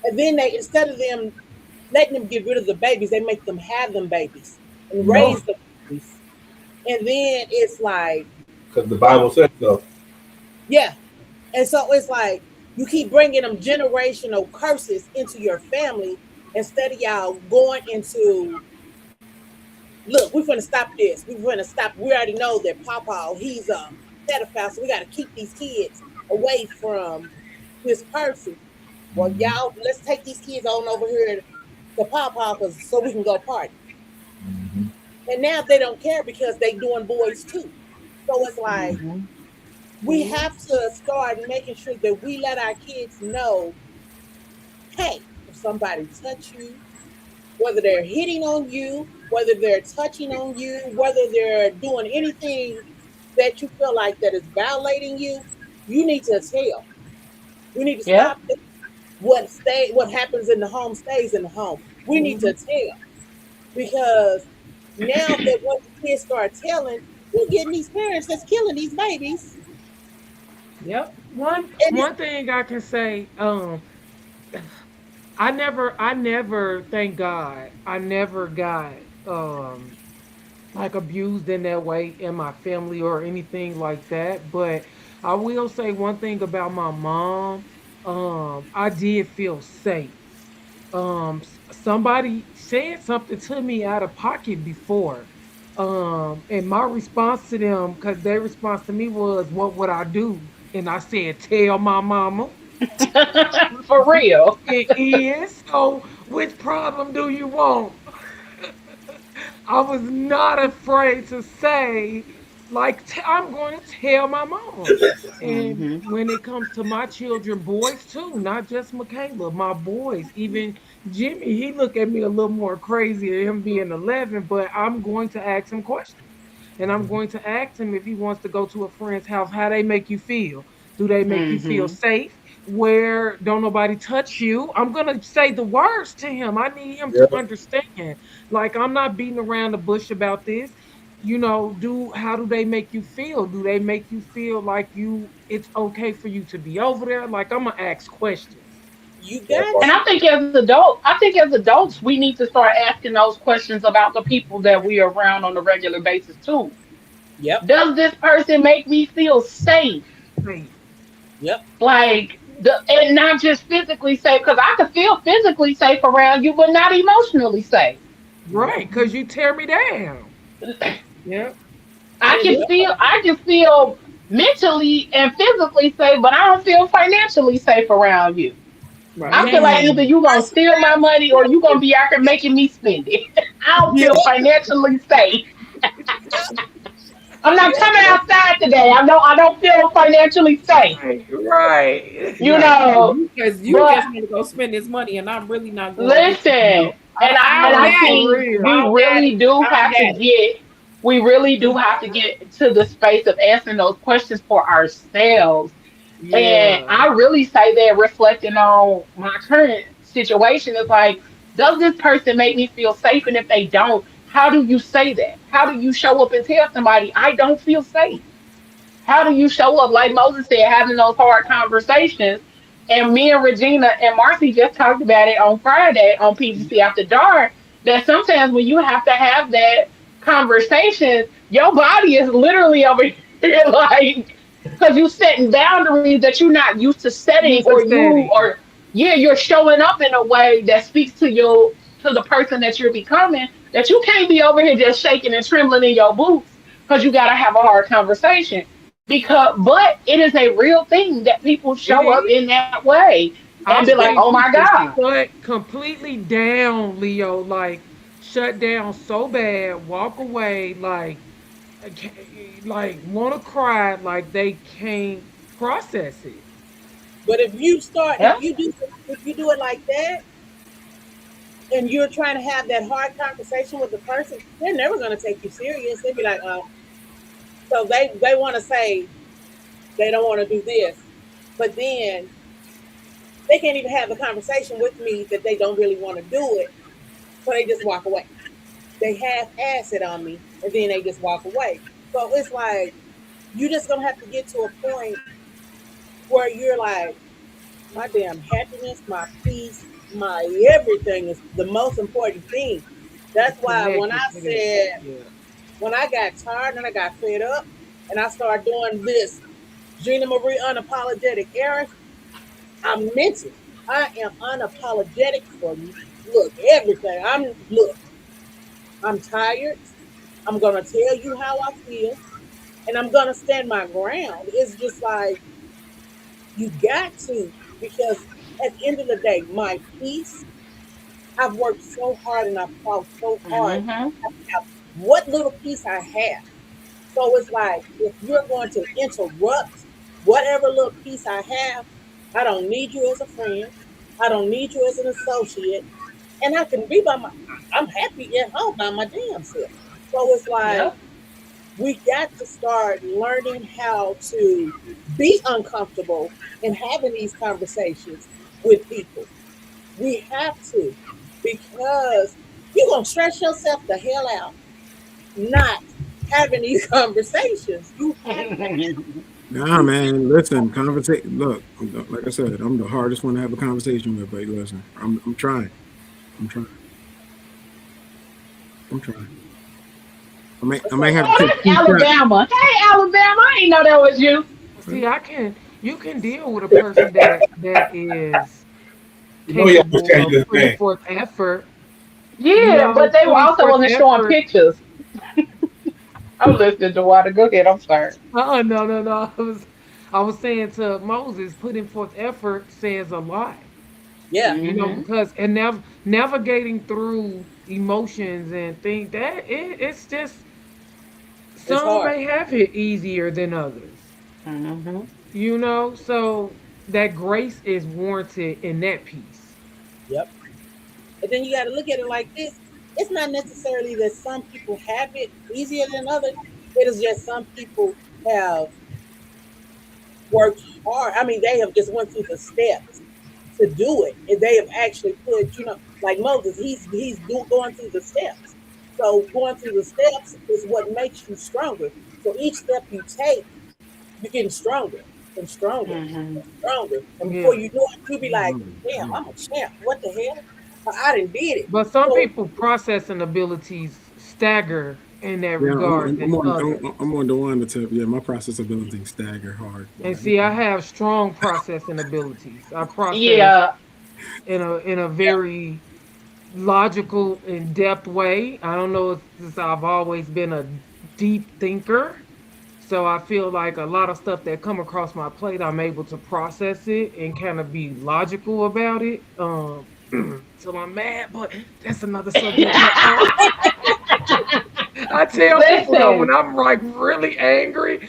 And then they instead of them letting them get rid of the babies, they make them have them babies and No, raise the babies. And then it's like, because the well, Bible says so. yeah. And so it's like you keep bringing them generational curses into your family instead of y'all going into, look, we're going to stop this. We're going to stop. We already know that Papa, he's a pedophile, so we got to keep these kids away from this person. Well, Hmm. y'all, let's take these kids on over here to Papa so we can go party. Hmm. And now they don't care because they doing boys too. So it's like Hmm. we have to start making sure that we let our kids know, hey, if somebody touch you, whether they're hitting on you, whether they're touching on you, whether they're doing anything that you feel like that is violating you, you need to tell. We need to Yeah. stop this. What happens in the home stays in the home. We need to Hmm. tell because now that once the kids start telling, we're getting these parents that's killing these babies. Yep. One And one thing I can say, I never, thank God, I never got um like abused in that way in my family or anything like that. But I will say one thing about my mom. I did feel safe. Somebody said something to me out of pocket before. And my response to them, because their response to me was, what would I do? And I said, tell my mama. For real. It is. So which problem do you want? I was not afraid to say, like, I'm going to tell my mama. And Hmm. when it comes to my children, boys too, not just Michaela, my boys, even Jimmy, he look at me a little more crazy, him being 11, but I'm going to ask him questions. And I'm going to ask him if he wants to go to a friend's house, how they make you feel. Do they make you feel Hmm. safe? Where don't nobody touch you? I'm gonna say the words to him. I need him to Yeah. understand. Like, I'm not beating around the bush about this. Do how do they make you feel? Do they make you feel like it's okay for you to be over there? Like, I'm gonna ask questions. you That got part. And I think as adults, we need to start asking those questions about the people that we are around on a regular basis too. yep, Does this person make me feel safe? Safe. yep. Like and not just physically safe, because I could feel physically safe around you, but not emotionally safe. Right, because you tear me down. Yep. I And can Yep. feel I can feel mentally and physically safe, but I don't feel financially safe around you. right. I feel like either Mm. you gonna steal my money or you gonna be out there making me spend it. I don't feel Yep. financially safe. I'm not Yep. coming outside today. I don't feel financially safe. Right, right. You Right. know, You but just want to go spend this money, and I'm really not going with listen, you. No, and No, I for think real. we I don't got it. really do I don't have to got it. get we really do have to get to the space of answering those questions for ourselves. And Yeah. I really say that reflecting on my current situation is like, does this person make me feel safe? And if they don't, How do you say that? How do you show up and tell somebody, I don't feel safe? How do you show up, like Moses said, having those hard conversations? And me and Regina and Marcy just talked about it on Friday on PGC After Dark. That sometimes when you have to have that conversation, your body is literally over here like, because you setting boundaries that you're not used to setting, Use a setting. or yeah, you're showing up in a way that speaks to your to the person that you're becoming. That you can't be over here just shaking and trembling in your boots because you got to have a hard conversation, because but it is a real thing that people It show up is. in that way and I've be like, seen oh my people god. shut completely down, Leo, like shut down so bad, walk away, like want to cry, like they can't process it. But if you start, Yeah. if you do it like that, and you're trying to have that hard conversation with the person, they're never going to take you serious. They'll be like, oh, so they want to say they don't want to do this, but then they can't even have a conversation with me that they don't really want to do it, so they just walk away. They half-ass it on me, and then they just walk away. So it's like you're just gonna have to get to a point where you're like, my damn happiness, my peace, my everything is the most important thing. That's why when I Connected to that. said, Yeah. when I got tired and I got fed up, and I started doing this Gina Marie unapologetic era, I meant it. I am unapologetic for you. Look, everything. I'm tired. I'm gonna tell you how I feel, and I'm gonna stand my ground. It's just like you got to, because at the end of the day, my peace. I've worked so hard and I've fought so hard. Mm-hmm. What little piece I have. So it's like if you're going to interrupt whatever little piece I have, I don't need you as a friend. I don't need you as an associate. And I can be by my I'm happy at home by my damn self. So it's like Yep. we got to start learning how to be uncomfortable and having these conversations with people. We have to, because you're gonna stress yourself the hell out not having these conversations. You have to. Nah, man. Listen, conversation. Look, like I said, I'm the hardest one to have a conversation with. But listen, I'm trying. I'm trying. I'm trying. I may So have to Oh, take that's two steps. Alabama. Hey, Alabama. I didn't know that was you. See, you can deal with a person that is You know, y'all was capable changing of his putting name. forth effort, Yeah, but they putting also forth wasn't showing effort. pictures. I'm listening to Water. Go ahead. I'm sorry. No, no, no. I was saying to Moses, putting forth effort says a lot. yeah, Mm-hmm. Because and navigating through emotions and things it's just it's some hard. may have it easier than others. Mm-hmm. So that grace is warranted in that piece. Yep. And then you got to look at it like this. It's not necessarily that some people have it easier than others. It is just some people have worked hard. I mean, they have just went through the steps to do it, and they have actually put, like Moses, going through the steps. So going through the steps is what makes you stronger. So each step you take, you're getting stronger and stronger Mm-hmm. and stronger. And before Yeah. you know it, you'll be like, Mm, damn, mm. I'm a champ. What the hell? I didn't did it. But some So people processing abilities stagger in that Yeah, regard than others. I'm on the one to tip. Yeah, my process ability stagger hard. And Boy. see, I have strong processing abilities. I process Yeah. in a very logical, in depth way. I don't know if this, I've always been a deep thinker. So I feel like a lot of stuff that come across my plate, I'm able to process it and kind of be logical about it. Till I'm mad, but that's another subject. I tell people though, Listen. when I'm like really angry,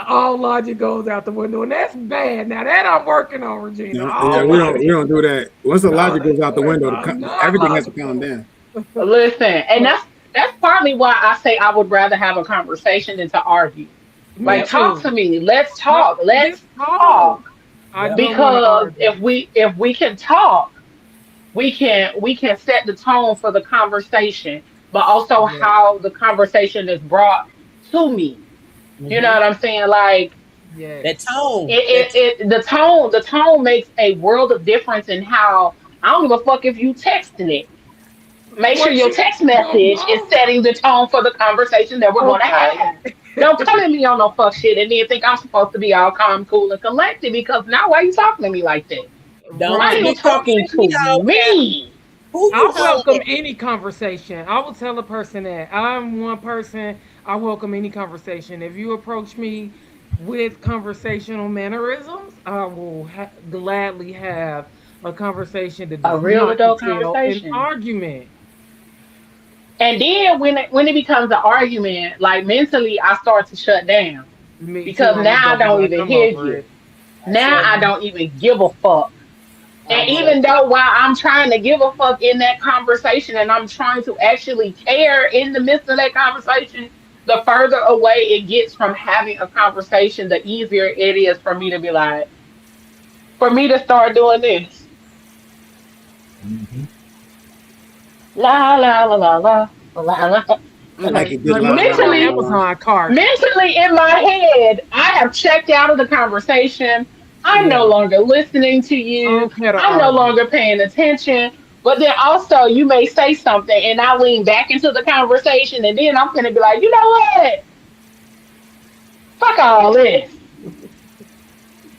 all logic goes out the window, and that's bad. Now that I'm working on, Regina, Yeah, yeah, all we logic. don't do that. Once the No, logic goes out the window, I'm not everything has to calm logical. down. Listen. And But that's partly why I say I would rather have a conversation than to argue. me Like, yep, talk to too. me. Let's Talk, talk. Let's just talk. talk. I yep, don't want to Because argue. if we can talk, we can set the tone for the conversation. but also Yeah. how the conversation is brought to me. You know Mhm. what I'm saying? Like That Yes. tone. That the tone makes a world of difference in how I don't give a fuck if you texting it. Make sure What your you text go message is go? setting the tone for the conversation that we're gonna Okay. have. Don't come at me on no fuck shit and then think I'm supposed to be all calm, cool, and collected because now why you talking to me like that? don't Why are you Right. don't talking send me to all cap. me? Who you I holler welcome at? any conversation. I will tell a person that I'm one person. I welcome any conversation. If you approach me with conversational mannerisms, I will gladly have a conversation that A does real not adult entail an conversation. argument. And then when it becomes an argument, like mentally I start to shut down Me too. because I'm gonna now I double don't back. even I'm hear over you. it. I Now sure I Mhm. don't even give a fuck. I And sure even though while I'm trying to give a fuck in that conversation and I'm trying to actually care in the midst of that conversation, the further away it gets from having a conversation, the easier it is for me to be like, for me to start doing this. Mhm. La la la la la la la. I like a good Like, la what's la in la your la Mentally, la. Amazon cart? mentally in my head, I have checked out of the conversation. I'm no Yeah. longer listening to I you. don't care to I'm no argue. longer paying attention. But then also, you may say something, and I lean back into the conversation, and then I'm gonna be like, you know what? Fuck all this.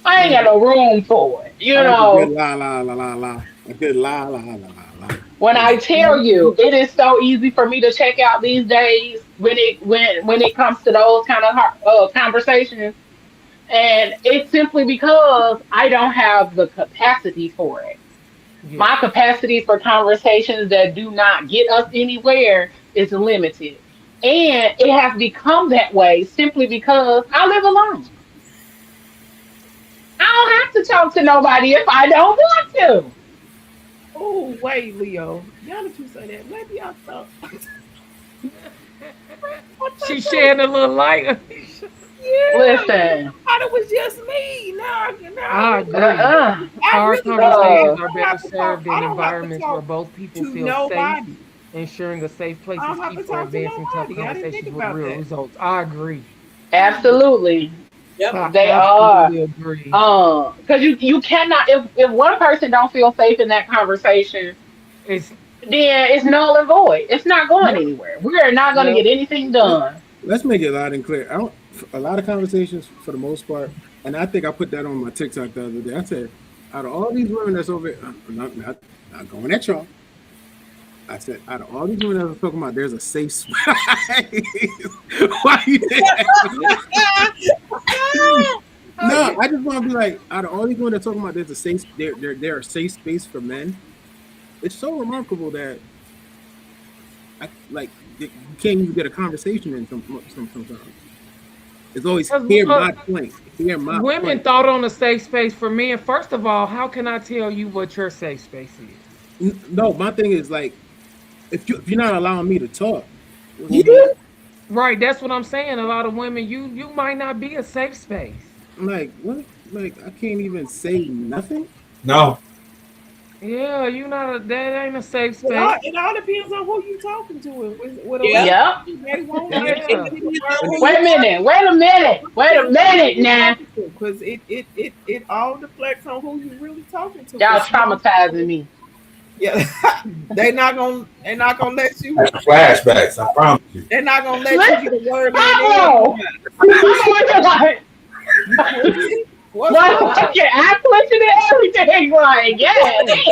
I I ain't like got it. no room for it. I You like a good know, la la la la la. A good la la la la la. when Cause I tell you, it is so easy for me to check out these days when it comes to those kind of conversations. And it's simply because I don't have the capacity for it. Yeah. My capacity for conversations that do not get us anywhere is limited. And it has become that way simply because I live alone. I don't have to talk to nobody if I don't want to. Oh, wait, Leo. Now that you say that, maybe I thought I thought She's that was shedding a little light. yeah. Listen, I thought it was just me. Now I I really agree. uh-uh, I Our really don't have conversations uh, are I don't better have to talk. served I in don't have to environments where talk both people to feel safe, nobody. ensuring a safe place I is don't have key to for talk to advancing tough nobody. I didn't think conversations with about real that. results. I agree. absolutely. Yep. I They are. absolutely agree. Because you cannot if one person don't feel safe in that conversation, It's then it's null and void. It's not going yeah, anywhere. We are not going to yeah. get anything let's done. let's make it loud and clear. I don't a lot of conversations for the most part, and I think I put that on my TikTok the other day. I said, out of all these women that's over, I'm not going at y'all. I said, out of all these women that I was talking about, there's a safe space. Why you No, I just want to be like, out of all these women that talking about, there's a safe, there are safe space for men. It's so remarkable that you can't even get a conversation in sometimes. It's always 'Cause, hear my point. Hear my women point. thought on a safe space for men. First of all, how can I tell you what your safe space is? No, my thing is like, if you're not allowing me to talk, what's the Mhm. point? Right, that's what I'm saying. A lot of women, you might not be a safe space. I'm like, what? Like, I can't even say nothing. No, Yeah, you not a, that ain't a safe It all, space. it all depends on who you talking to. With a lot Yep. of Yep. people, they won't And let it Yeah. you depends on worry. who Wait you a minute. Wait a minute. Wait a Depends on who minute you now. talking to, because it all deflects on who you really talking to. Y'all Because traumatizing me. yeah, they not gonna let you. that's flashbacks. I promise you. They're not gonna let you Listen, get a word in Pablo. edgewise. I'm looking like, You pushing? What's what? wrong? Okay, I pushing and everything. Like, yeah, Right.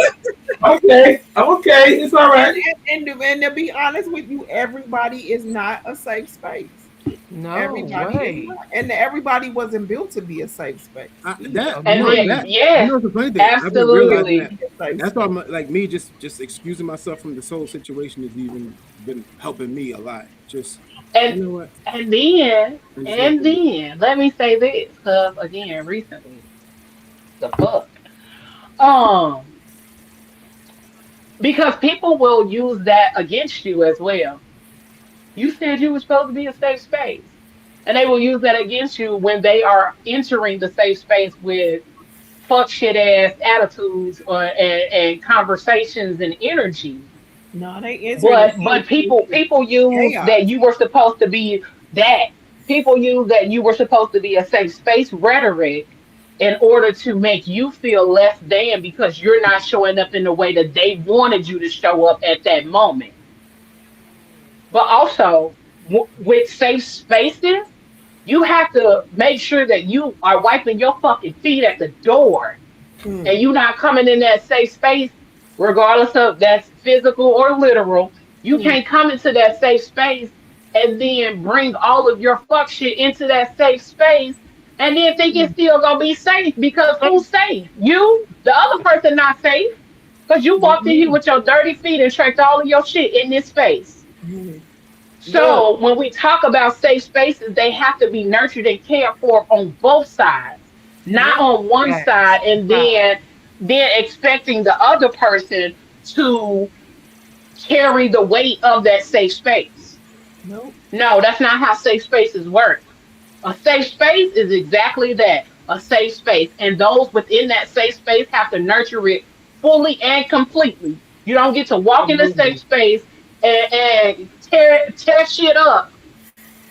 Okay, I'm okay. It's all right. And to be honest with you, everybody is not a safe space. No Everybody is way. not, and everybody wasn't built to be a safe space either. and then Agreed. You yes, know the funny thing. I've been realizing that. absolutely. A safe That's why space. I'm like me just excusing myself from this whole situation has even been helping me a lot. Just And you know what? and then I just let and them. then let me say this, because again, recently, the fuck, um, because people will use that against you as well. You said you were supposed to be a safe space. And they will use that against you when they are entering the safe space with fuck shit ass attitudes or and conversations and energy. No, they enter in the But safe people use that chaos. you were supposed to be that. People use that you were supposed to be a safe space rhetoric in order to make you feel less than because you're not showing up in the way that they wanted you to show up at that moment. But also with safe spaces, you have to make sure that you are wiping your fucking feet at the door Hmm. and you not coming in that safe space, regardless of that's physical or literal. You Hmm. can't come into that safe space and then bring all of your fuck shit into that safe space and then think it's still gonna be safe because who's safe? You, the other person not safe because you walked in here Hmm. with your dirty feet and tracked all of your shit in this space. Hmm. Look. So when we talk about safe spaces, they have to be nurtured and cared for on both sides, not Yep. on one Facts. side and Right. then expecting the other person to carry the weight of that safe space. Nope. No, that's not how safe spaces work. A safe space is exactly that, a safe space. And those within that safe space have to nurture it fully and completely. You don't get to walk in a safe Absolutely. space and tear shit up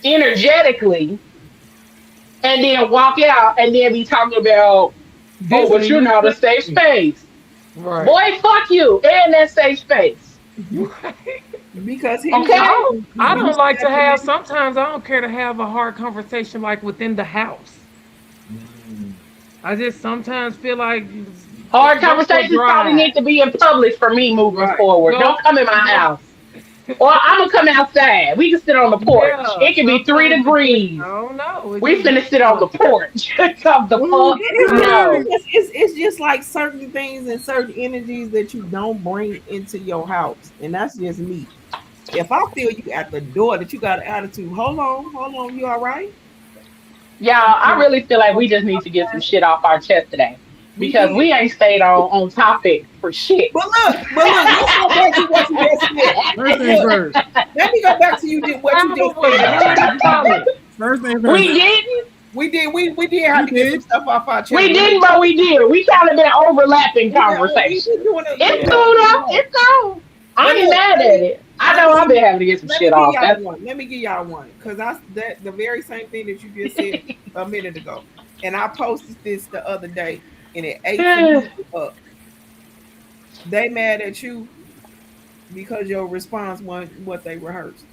energetically and then walk out and then be talking about, oh, This but ain't you're even not a safe safe. space. Right. Boy, fuck you and that safe space. Because here's the Okay? I thing. I You don't like to stepping have. in. Sometimes I don't care to have a hard conversation like within the house. Mm. I just sometimes feel like Hard go for a conversations probably drive. need to be in public for me moving Right. forward. Go, Don't come in my go. house. Or I'm gonna come outside. We can sit on the porch. Yeah. It can be three Sometimes it just I degrees. don't know. It We just finna be sit on the tough. porch. Come the It, fuck? No. it's just like certain things and certain energies that you don't bring into your house. And that's just me. If I feel you at the door that you got an attitude, hold on, you all right? Y'all, I really feel like we just need to get some shit off our chest today. We Because did. we ain't stayed on topic for shit. But look, let's go back to what you just said. First thing Look, first. let me go back to what you just Album was said. good and solid. First thing first. We didn't. We did have We to get some did. stuff off our chest. We didn't, but we did. We kind of been overlapping We've conversation. been doing it. It's Yeah, cool though. It's cool. I but ain't look, mad at it. I let know I've me been having to get some let me shit give off. y'all That's one. Let me give y'all one because that the very same thing that you just said a minute ago, and I posted this the other day, and it ate some people up. They mad at you because your response wasn't what they rehearsed.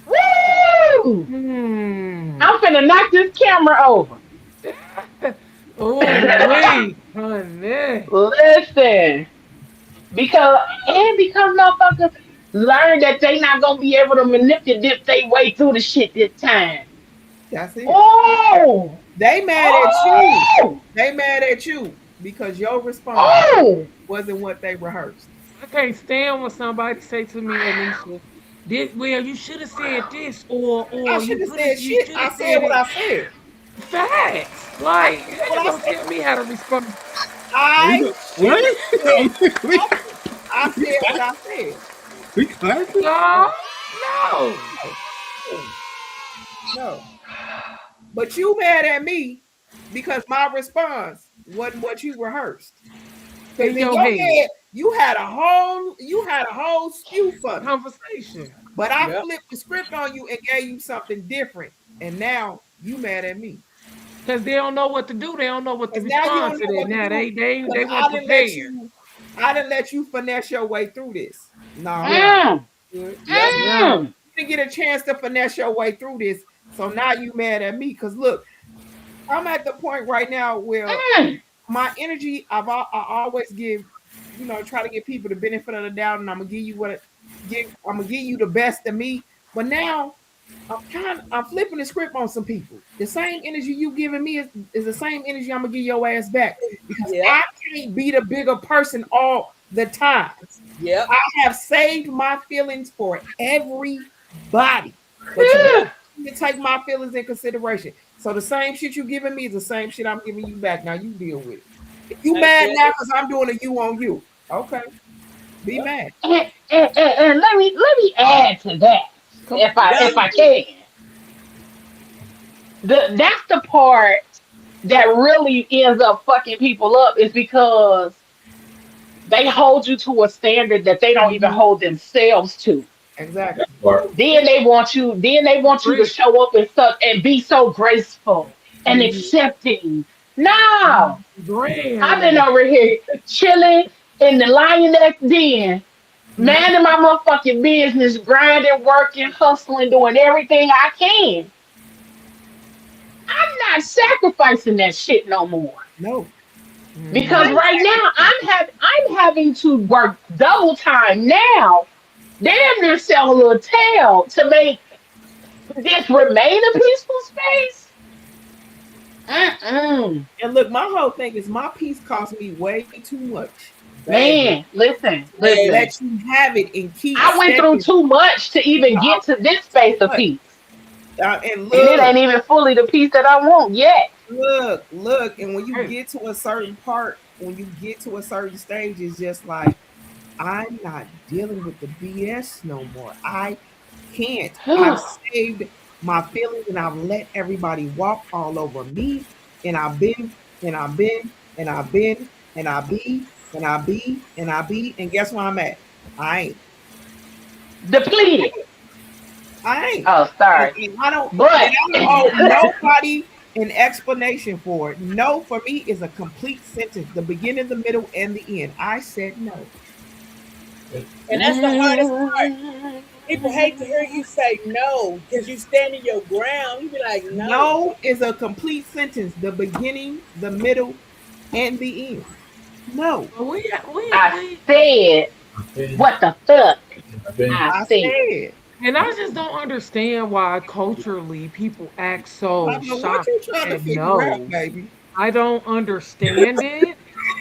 woo. Hmm. I'm finna knock this camera over. Oh wait, honey. Listen, because motherfuckers learn that they not gonna be able to manipulate their way through the shit this time. That's it. Oh, They mad at you. oh, They mad at you because your response oh. wasn't what they rehearsed. I can't stand when somebody say to me, Anisha, this well, you should have said this, I or should have said you shit. should I have said said what it. I said. Facts. I Like, said how what you I gonna said. tell me how to respond? We I go, should what? have said we, nothing. I said what I said. we clapping? No, no. No, no. But you mad at me because my response wasn't what you rehearsed. Because In in your your head. head, you had a whole spew for me. Conversation. But I Yep. flipped the script on you and gave you something different. And now you mad at me. Because they don't know what to do. They don't know what to Because now you respond don't to know that. what to Now do. they Because weren't prepared. I didn't let you finesse your way through this. No. Yeah. Mm, Good. Yep. Yeah. mm, You didn't get a chance to finesse your way through this. So now you mad at me. Because look, I'm at the point right now where mm. my energy, I always give, try to give people the benefit of the doubt, and I'm gonna give you I'm gonna give you the best of me. But now I'm flipping the script on some people. The same energy you giving me is the same energy I'm gonna give your ass back because Yep. I can't be the bigger person all the time. Yep. I have saved my feelings for everybody, but you need to take my feelings in consideration. So the same shit you giving me is the same shit I'm giving you back. Now you deal with it. If you That's mad it. now because I'm doing a you on you, okay, be Yep. mad. And let me add to that Come on. if I can. That's the part that really ends up fucking people up is because they hold you to a standard that they don't even hold themselves to. Exactly. Or Then they want you to Agree. show up and stuff and be so graceful and Mhm. accepting. No, I've been Grand. over here chilling in the lioness den, minding my motherfucking business, grinding, working, hustling, doing everything I can. I'm not sacrificing that shit no more. No. Because Mhm. I'm right now I'm having to work double time now, damn near sell a little tail to make this remain a peaceful space. Mm-mm. And look, my whole thing is my piece cost me way too much, baby, Man, listen, to listen. baby. let you have it and keep I went through stepping. too much to even I get to went this through too space of much. peace. And And it look, ain't even fully the peace that I want yet. look. And when you Hey, get to a certain part, when you get to a certain stage, it's just like, I'm not dealing with the BS no more. I can't. I've saved my feelings and I've let everybody walk all over me. And I've been, and I've been, and I've been, and I be, and I be, and I be. And guess where I'm at? I ain't. Depleted. I ain't. Oh, And, sorry. and I don't and But I don't owe nobody an explanation for it. No, for me is a complete sentence, the beginning, the middle, and the end. I said no. And that's the hardest part. People hate to hear you say no because you stand in your ground. You be like, no. No is a complete sentence, the beginning, the middle, and the end. No. I we said, I've been, what the fuck? I've been, I I said. said. and I just don't understand why culturally people act so Papa, what you shocked trying to at figure out, no. baby? I don't understand it.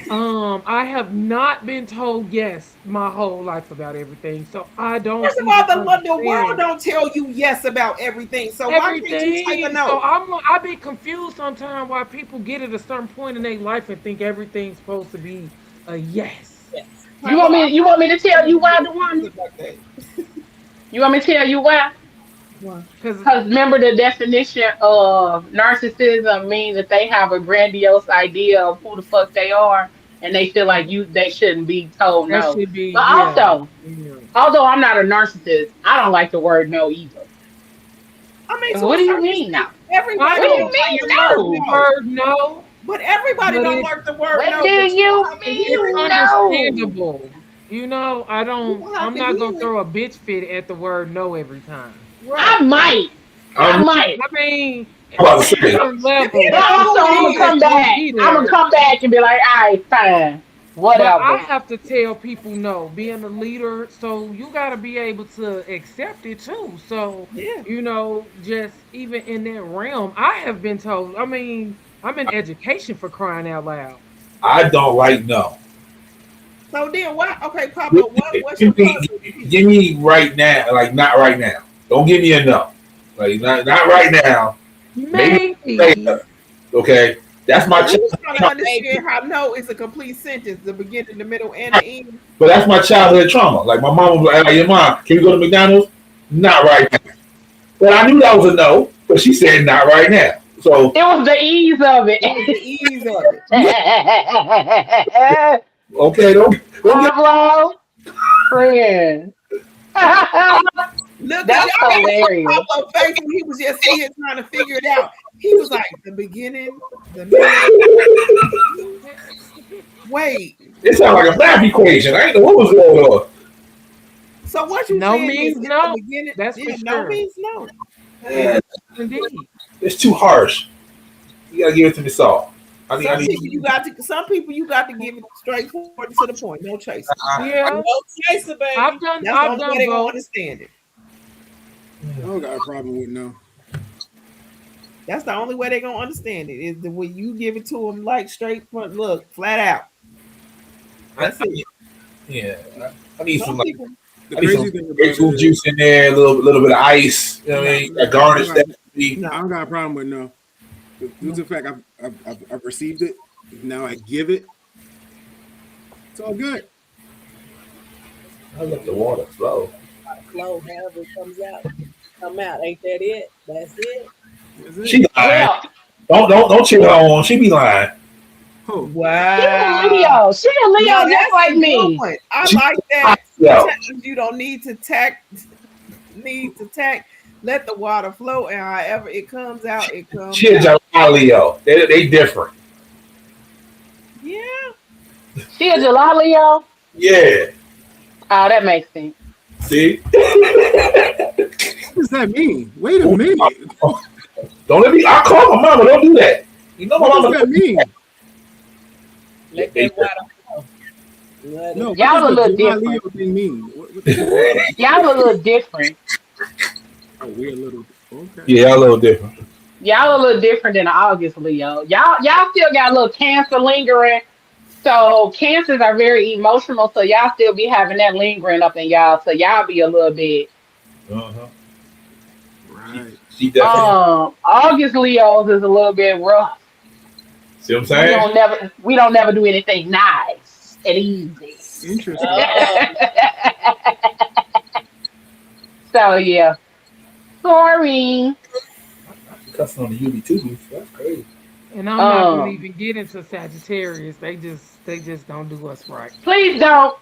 I have not been told yes my whole life about everything, so I don't First of even all, the world understand don't tell you yes about everything. So why can't you take a everything. So no? I be confused sometimes why people get at a certain point in their life and think everything's supposed to be a yes. Yes. Papa, I'm You not want me to tell you why, the woman? like that. You want me to tell you why? Why? Because Because remember the definition of narcissism means that they have a grandiose idea of who the fuck they are and they feel like they shouldn't be told that no. should be, But yeah. also, Yeah. although I'm not a narcissist, I don't like the word no either. I mean, to What a do you certain mean extent, no? I What everybody do you don't don't like the mean dislike word the no? no. word no, But everybody but don't like the word What no. do But you you gonna have to it's hear mean it. no? understandable. You know, You gonna have I'm to not gonna hear it. throw a bitch fit at the word no every time. Right. I might. I I'm might. I mean, about to at say, certain Depending But levels, on who also it I'm gonna is. come it's gonna back. be I'm gonna there. come back and be like, all right, fine. But I Whatever. have to tell people no, being a leader, so you got to be able to accept it too. So, Yeah. just even in that realm, I have been told, I mean, I'm in education for crying out loud. I don't like no. So then why okay, Give Papa, what's your me, puzzle piece? give me right now, like not right now. Don't give me a no. Like not right now. Maybe Maybe. later. Okay, that's my So we child. was trying to Baby. understand how no is a complete sentence, the beginning, the middle, and the end. But that's my childhood trauma. Like my mom was like, "Your mom, can we go to McDonald's?" Not right now. But I knew that was a no. But she said not right now. So It was the ease of it. It was the ease of it. yeah, okay, don't get Pablo, friend. Look, cause That's y'all gotta see hilarious. Papa face when he was just sitting here trying to figure it out. He was like, the beginning, the middle. Wait. it sounds like a math equation. I ain't know what was going on. So what you No saying is means it's the no. beginning? That's for Yeah, no sure. means no. Yes, indeed. It's too harsh. You gotta give it to me soft. I need. Some people you got to give it straightforward and to the point. No chasing. Yeah, No chaser, baby. That's the I've only way done they're gonna both. understand it. I don't got a problem with no. That's the only way they're gonna understand it is the way you give it to them like straight front look, flat out. That's it. Yeah, I need some Some like people The I need some crazy thing about it grapefruit is, juice in there, a little bit of ice. You know what I mean? That I don't garnish got, that. Be, no, I don't got a problem with no. Due to the fact I've received it, now I give it. It's all good. I let the water flow. Flow, however it comes out. Come out. Ain't that it? That's it. That's it. She lying. Well, Don't cheer her on. She be lying. Oh, She a Wow. Leo. She a No, Leo just that's like a good me. one. I She like that. yo, Sometimes you don't need to tack. Let the water flow, and however it comes out, it comes she a out. July Leo. They different. Yeah. She a July Leo. Yeah. Oh, that makes sense. See? what does that mean? Wait a minute. Don't let me. I call my mama. Don't do that. You know my What does mama. that mean? Yeah, Let they that water different. flow. Let No, it. what does Y'all a the little July Leo different. thing mean? What does that mean? Y'all a little different. Oh, we're a little okay. Yeah, a little different. Y'all a little different than August Leo. Y'all still got a little Cancer lingering. So Cancers are very emotional. So y'all still be having that lingering up in y'all. So y'all be a little bit. Uh-huh. She, Right. she definitely. August Leos is a little bit rough. See what I'm We saying? don't never do anything nice and easy. Interesting. Oh, So yeah. Sorry. Cussing on the UB2. That's crazy. And I'm not gonna Um, even get into Sagittarius. They just don't do us right. please don't,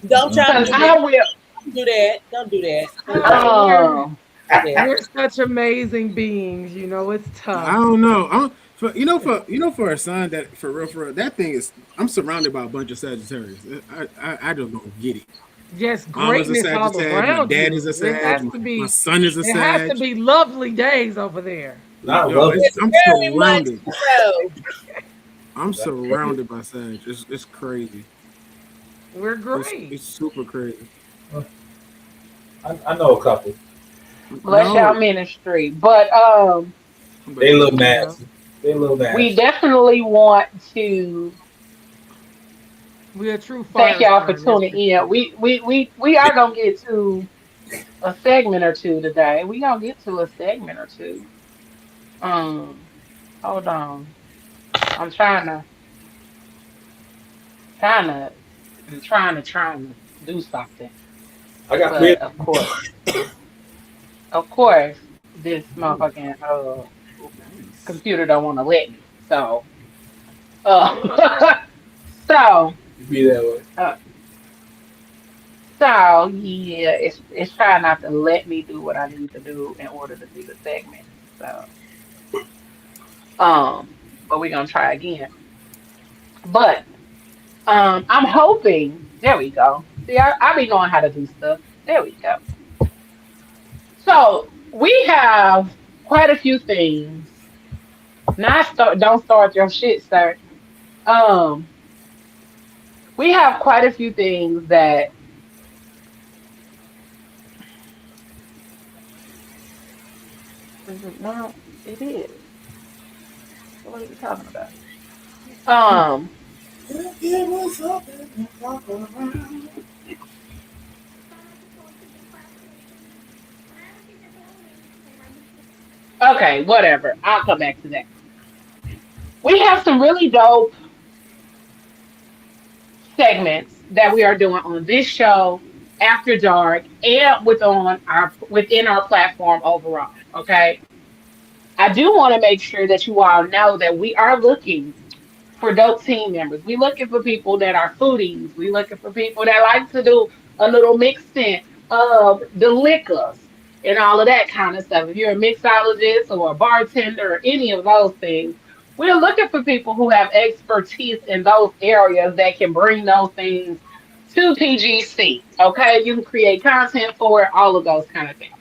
don't try to cause do I that. will. Don't do that. Don't do that. Don't do Oh, Um, that. we're such amazing beings. It's I tough. don't know. For a sign that for real, that thing is. I'm surrounded by a bunch of Sagittarius. I just don't get it. Just Mama's a greatness all Sagittarius. My around dad is you. a It Sag. has My, to my be. son is a It has Sag. to be lovely days over there. I Yo, love it. It's I'm very much surrounded. so. I'm That's surrounded by Sag. It's crazy. We're It's great. it's super crazy. crazy. I know a couple. bless y'all No, ministry, but but They yeah, look Yeah, nasty. They look we nasty. definitely want to we're a true thank fire y'all for sign. That's tuning for in. sure. We are gonna get to a segment or two today. We gonna get to a segment or two. Um, hold on. I'm trying to, trying to do something, I got three. but of course, this oh, motherfucking nice. computer don't want to let me. Uh, so, Be that way. uh, so yeah, it's trying not to let me do what I need to do in order to do the segment. So, but we're gonna try again. But I'm hoping. There we go. See, I be knowing how to do stuff. There we go. So we have quite a few things. Not start. Don't start your shit, sir. Um, we have quite a few things that is it not? It is. So what are we talking about? Um. It was something to walk around. Okay. Whatever. I'll come back to that. We have some really dope segments that we are doing on this show after dark and within our platform overall. Okay. I do want to make sure that you all know that we are looking for dope team members. We looking for people that are foodies. We looking for people that like to do a little mixing of the liquors and all of that kind of stuff. If you're a mixologist or a bartender or any of those things, we're looking for people who have expertise in those areas that can bring those things to PGC. Okay, you can create content for it, all of those kind of things.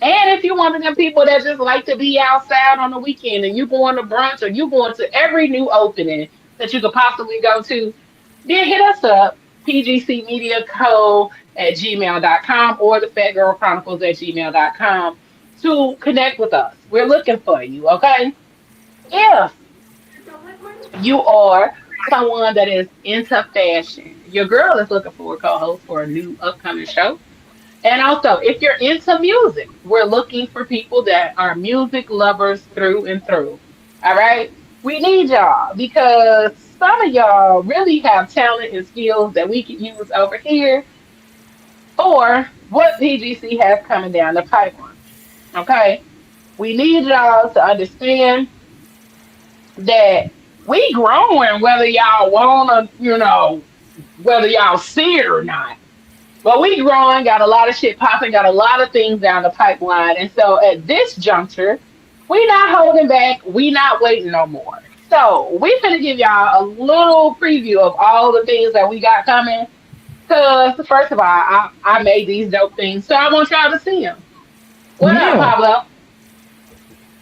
And if you're one of them people that just like to be outside on the weekend and you going to brunch or you going to every new opening that you could possibly go to, then hit us up, pgcmediaco at gmail.com or the Phat Girl Chronicles at gmail.com to connect with us. We're looking for you, okay? If you are someone that is into fashion, your girl is looking for a co-host for a new upcoming show. And also, if you're into music, we're looking for people that are music lovers through and through. All right? We need y'all because some of y'all really have talent and skills that we can use over here for what PGC has coming down the pipeline. Okay? We need y'all to understand that. We growing whether y'all wanna, whether y'all see it or not. But we growing, got a lot of shit popping, got a lot of things down the pipeline. And so at this juncture, we not holding back, we not waiting no more. So we finna give y'all a little preview of all the things that we got coming. Cause first of all, I made these dope things, so I want y'all to see them. What up, Yeah. Pablo?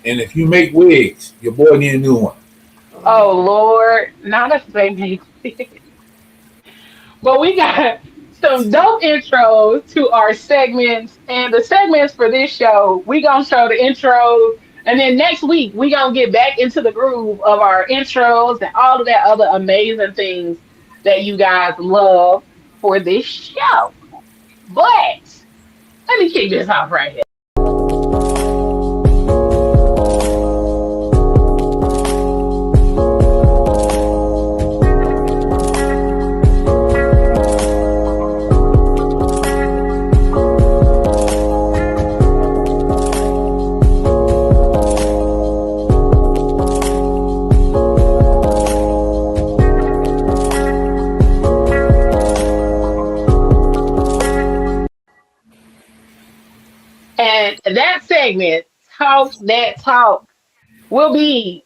And if you make wigs, your boy need a new one. Oh Lord, not a thing. But we got some dope intros to our segments, and the segments for this show, we gonna show the intros, and then next week we gonna get back into the groove of our intros and all of that other amazing things that you guys love for this show. But let me kick this off right here. And that segment, Talk That Talk, will be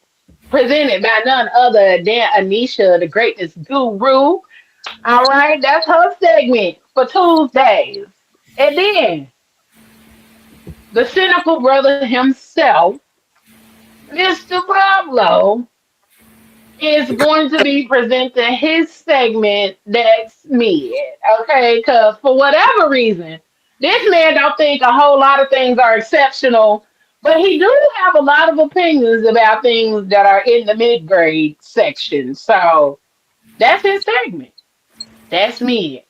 presented by none other than Anisha, the greatness guru. All right, that's her segment for Tuesdays. And then the cynical brother himself, Mr. Pablo, is going to be presenting his segment that's mid. Okay, because for whatever reason, this man don't think a whole lot of things are exceptional, but he do have a lot of opinions about things that are in the mid grade section. So that's his segment. That's mid.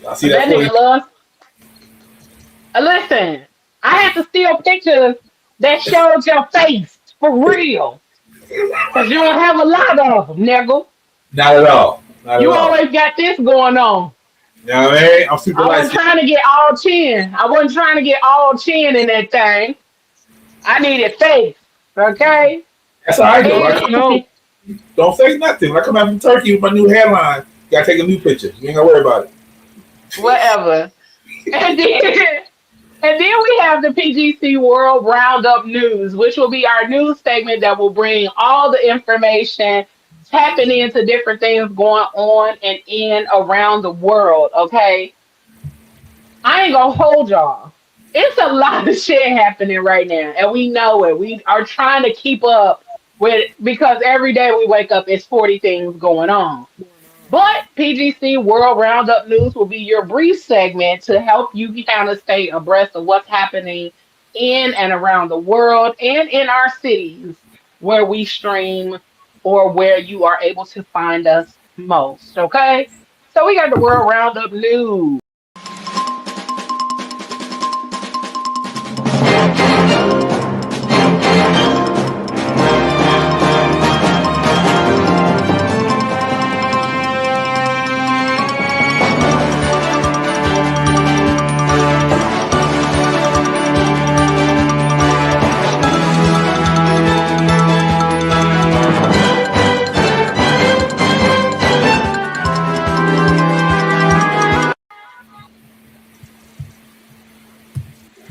I see that That 40. nigga loves. Listen, I had to steal pictures that showed your face for real. Because you don't have a lot of them, nigga. Not at all. Not at You all. always got this going on. You know what I mean? I'm super I light wasn't skinned. trying to get all chin. I wasn't trying to get all chin in that thing. I needed face. Okay? That's all right though. Hey, Right? And no, Don't say nothing. When I come out from Turkey with my new hairline, gotta take a new picture. You ain't gotta worry about it. whatever. And then and then we have the PGC World Roundup News, which will be our news segment that will bring all the information, tapping into different things going on and in around the world. Okay, I ain't gonna hold y'all. It's a lot of shit happening right now, and we know it. We are trying to keep up with because every day we wake up, it's 40 things going on. But PGC World Roundup News will be your brief segment to help you kind of stay abreast of what's happening in and around the world and in our cities where we stream or where you are able to find us most. Okay? So we got the World Roundup News.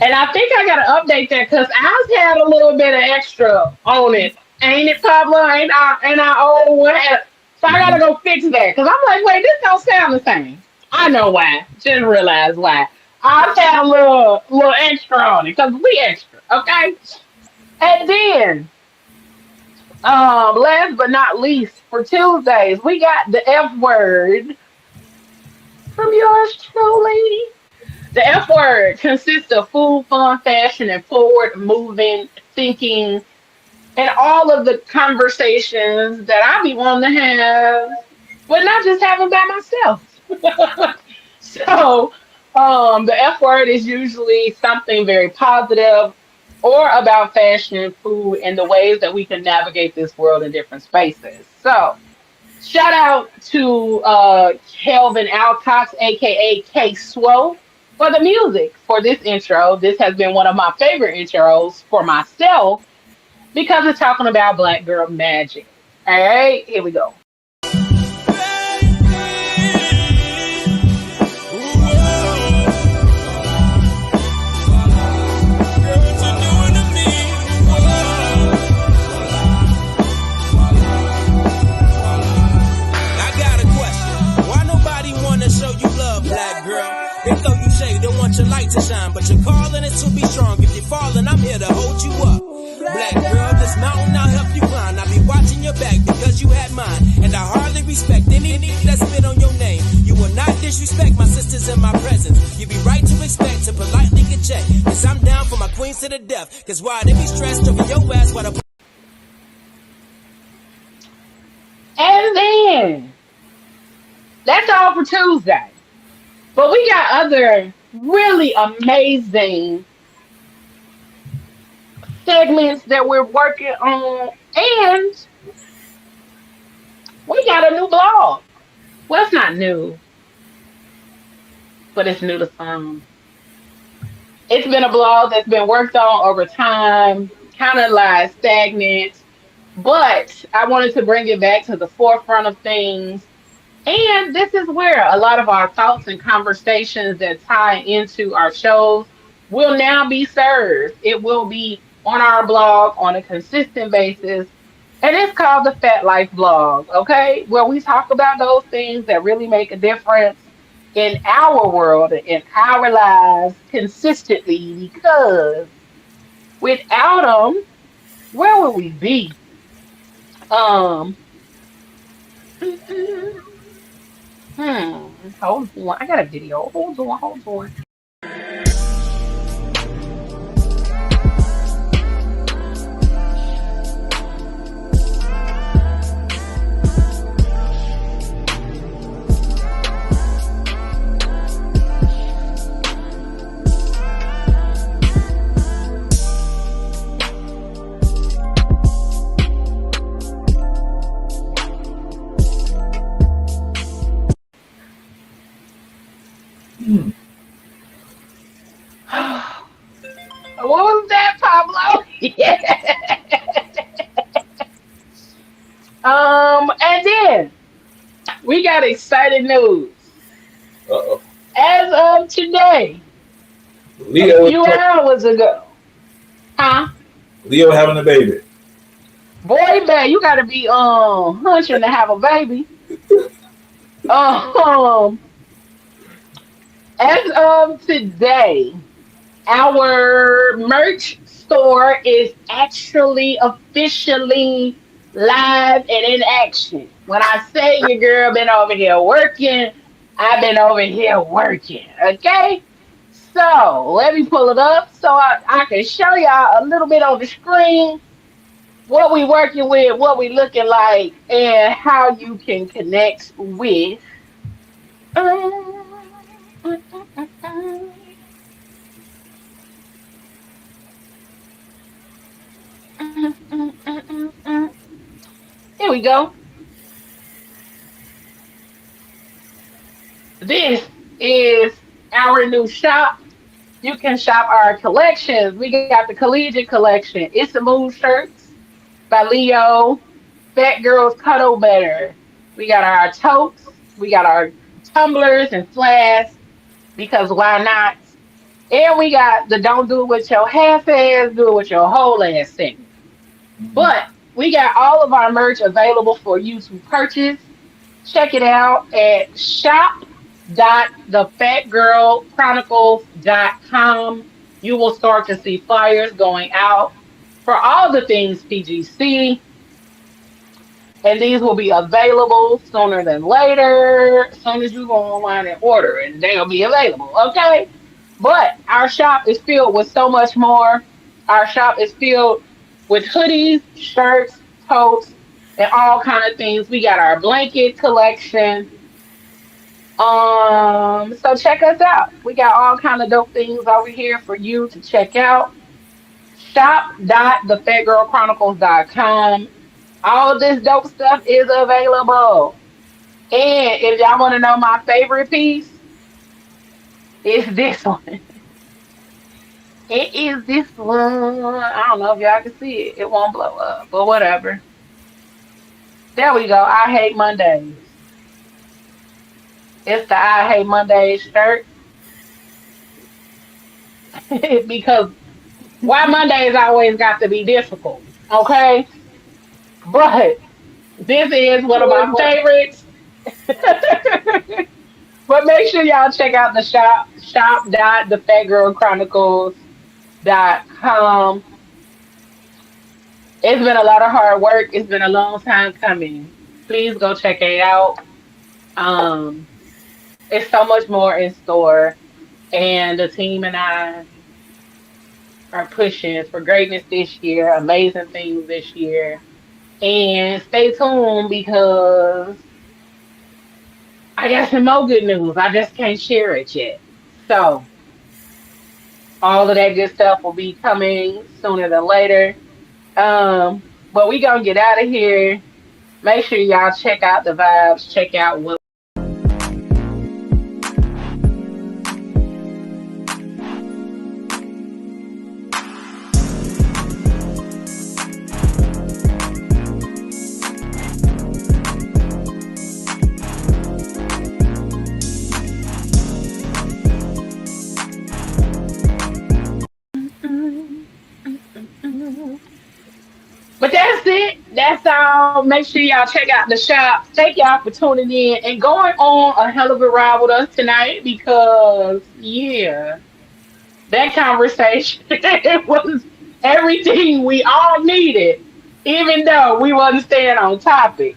And I think I gotta update that because I had a little bit of extra on it. Ain't it, Pablo? Ain't I old one? So I gotta go fix that. Cause I'm like, wait, this don't sound the same. I know why. Just realize why. I had a little extra on it because we extra, okay? And then, last but not least, for Tuesdays, we got the F word from yours truly. The F word consists of food, fun, fashion, and forward moving thinking, and all of the conversations that I be wanting to have. but not just having by myself. So the F word is usually something very positive or about fashion, food, and the ways that we can navigate this world in different spaces. So shout out to Kelvin Alcox, aka K Swo, for the music for this intro. This has been one of my favorite intros for myself because it's talking about black girl magic. All right, here we go. I got a question. Why nobody wanna show you love, black girl? They throw you shade, don't want your light to shine, but you're calling it to be strong. If you're falling, I'm here to hold you up. Black girl, this mountain I'll help you climb. I'll be watching your back because you had mine. And I hardly respect any that spit on your name. You will not disrespect my sisters in my presence. You be right to respect, to politely get checked. Cause I'm down for my queens to the death. Cause why they be stressed over your ass while the And then that's all for Tuesday. But we got other really amazing segments that we're working on. And we got a new blog. Well, it's not new, but it's new to some. It's been a blog that's been worked on over time, kind of like stagnant. But I wanted to bring it back to the forefront of things. And this is where a lot of our thoughts and conversations that tie into our shows will now be served. It will be on our blog on a consistent basis. And it's called the Fat Life Blog, okay? Where we talk about those things that really make a difference in our world, in our lives consistently, because without them, where would we be? Um, hold on. I got a video. Hold on, hold on. What was that, Pablo? And then we got exciting news. Uh-oh. As of today, a Leo, few hours ago, huh? Leo having a baby. Boy, man, you gotta be hunching to have a baby. Um, as of today, our merch store is actually officially live and in action. When I say your girl been over here working, I've been over here working. Okay? So let me pull it up so I can show y'all a little bit on the screen what we working with, what we looking like, and how you can connect with. Um, Here we go. This is our new shop. You can shop our collections. We got the collegiate collection. It's the Move shirts by Leo. Fat Girls Cuddle Better. We got our totes. We got our tumblers and flasks because why not? And we got the don't do it with your half ass, do it with your whole ass segment. But we got all of our merch available for you to purchase. Check it out at shop.thefatgirlchronicles.com. You will start to see flyers going out for all the things PGC, and these will be available sooner than later. As soon as you go online and order, and they'll be available. Okay, but our shop is filled with so much more. Our shop is filled with hoodies, shirts, totes, and all kind of things. We got our blanket collection. So check us out. We got all kind of dope things over here for you to check out. Shop.thephatgirlchronicles.com. All of this dope stuff is available. And if y'all want to know my favorite piece, it's this one. It is this one. I don't know if y'all can see it. It won't blow up, but whatever. There we go. I hate Mondays. It's the I hate Mondays shirt because why Mondays always got to be difficult. Okay, but this is one of my favorites. But make sure y'all check out the shop.thephatgirlchronicles.com. It's been a lot of hard work. It's been a long time coming. Please go check it out. Um, it's so much more in store, and the team and I are pushing for greatness this year, amazing things this year. And stay tuned because I got some more good news. I just can't share it yet. So all of that good stuff will be coming sooner than later. But we gonna get out of here. Make sure y'all check out the vibes, check out what but that's it. That's all. Make sure y'all check out the shop. Thank y'all for tuning in and going on a hell of a ride with us tonight because yeah, that conversation was everything we all needed, even though we wasn't staying on topic.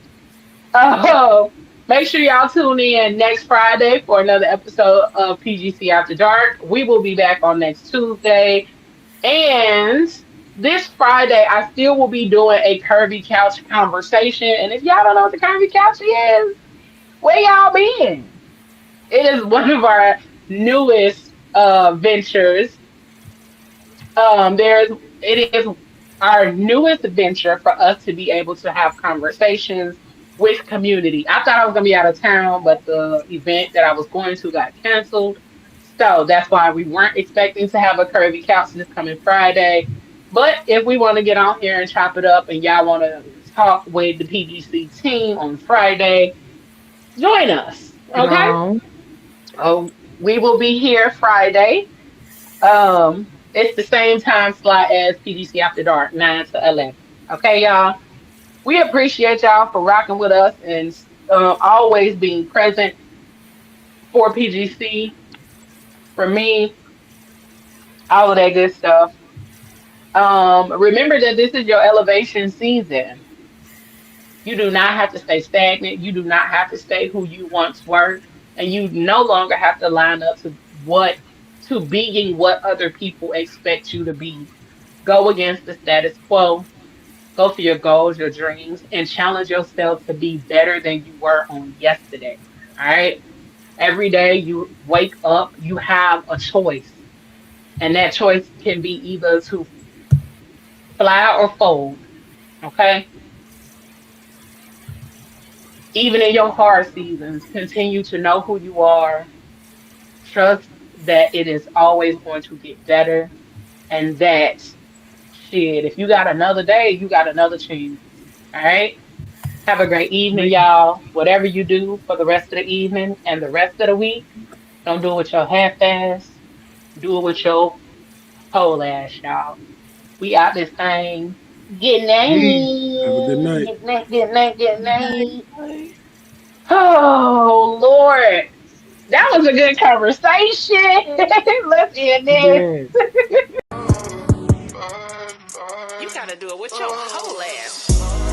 Uh, Make sure y'all tune in next Friday for another episode of PGC After Dark. We will be back on next Tuesday. And this Friday, I still will be doing a curvy couch conversation. And if y'all don't know what the curvy couch is, where y'all been? It is one of our newest ventures. There's it is our newest venture for us to be able to have conversations with community. I thought I was gonna be out of town, but the event that I was going to got canceled. So that's why we weren't expecting to have a curvy couch this coming Friday. But if we want to get on here and chop it up and y'all want to talk with the PGC team on Friday, join us. Get Okay? on. Oh, we will be here Friday. It's the same time slot as PGC After Dark, 9 to 11. Okay, y'all? We appreciate y'all for rocking with us and always being present for PGC, for me, all of that good stuff. Remember that this is your elevation season. You do not have to stay stagnant. You do not have to stay who you once were. And you no longer have to line up to being what other people expect you to be. Go against the status quo. Go for your goals, your dreams, and challenge yourself to be better than you were on yesterday. All right. Every day you wake up, you have a choice. And that choice can be either to fly or fold. Okay. Even in your hard seasons, continue to know who you are. Trust that it is always going to get better. And that shit, if you got another day, you got another chance. All right. Have a great evening, y'all. Whatever you do for the rest of the evening and the rest of the week, don't do it with your half ass. Do it with your whole ass, y'all. We out this thing. Good Have a good night. night. Good night, good night, good night. Right. Oh, Lord. That was a good conversation. Let's end this. Yes. You gotta do it with your whole ass.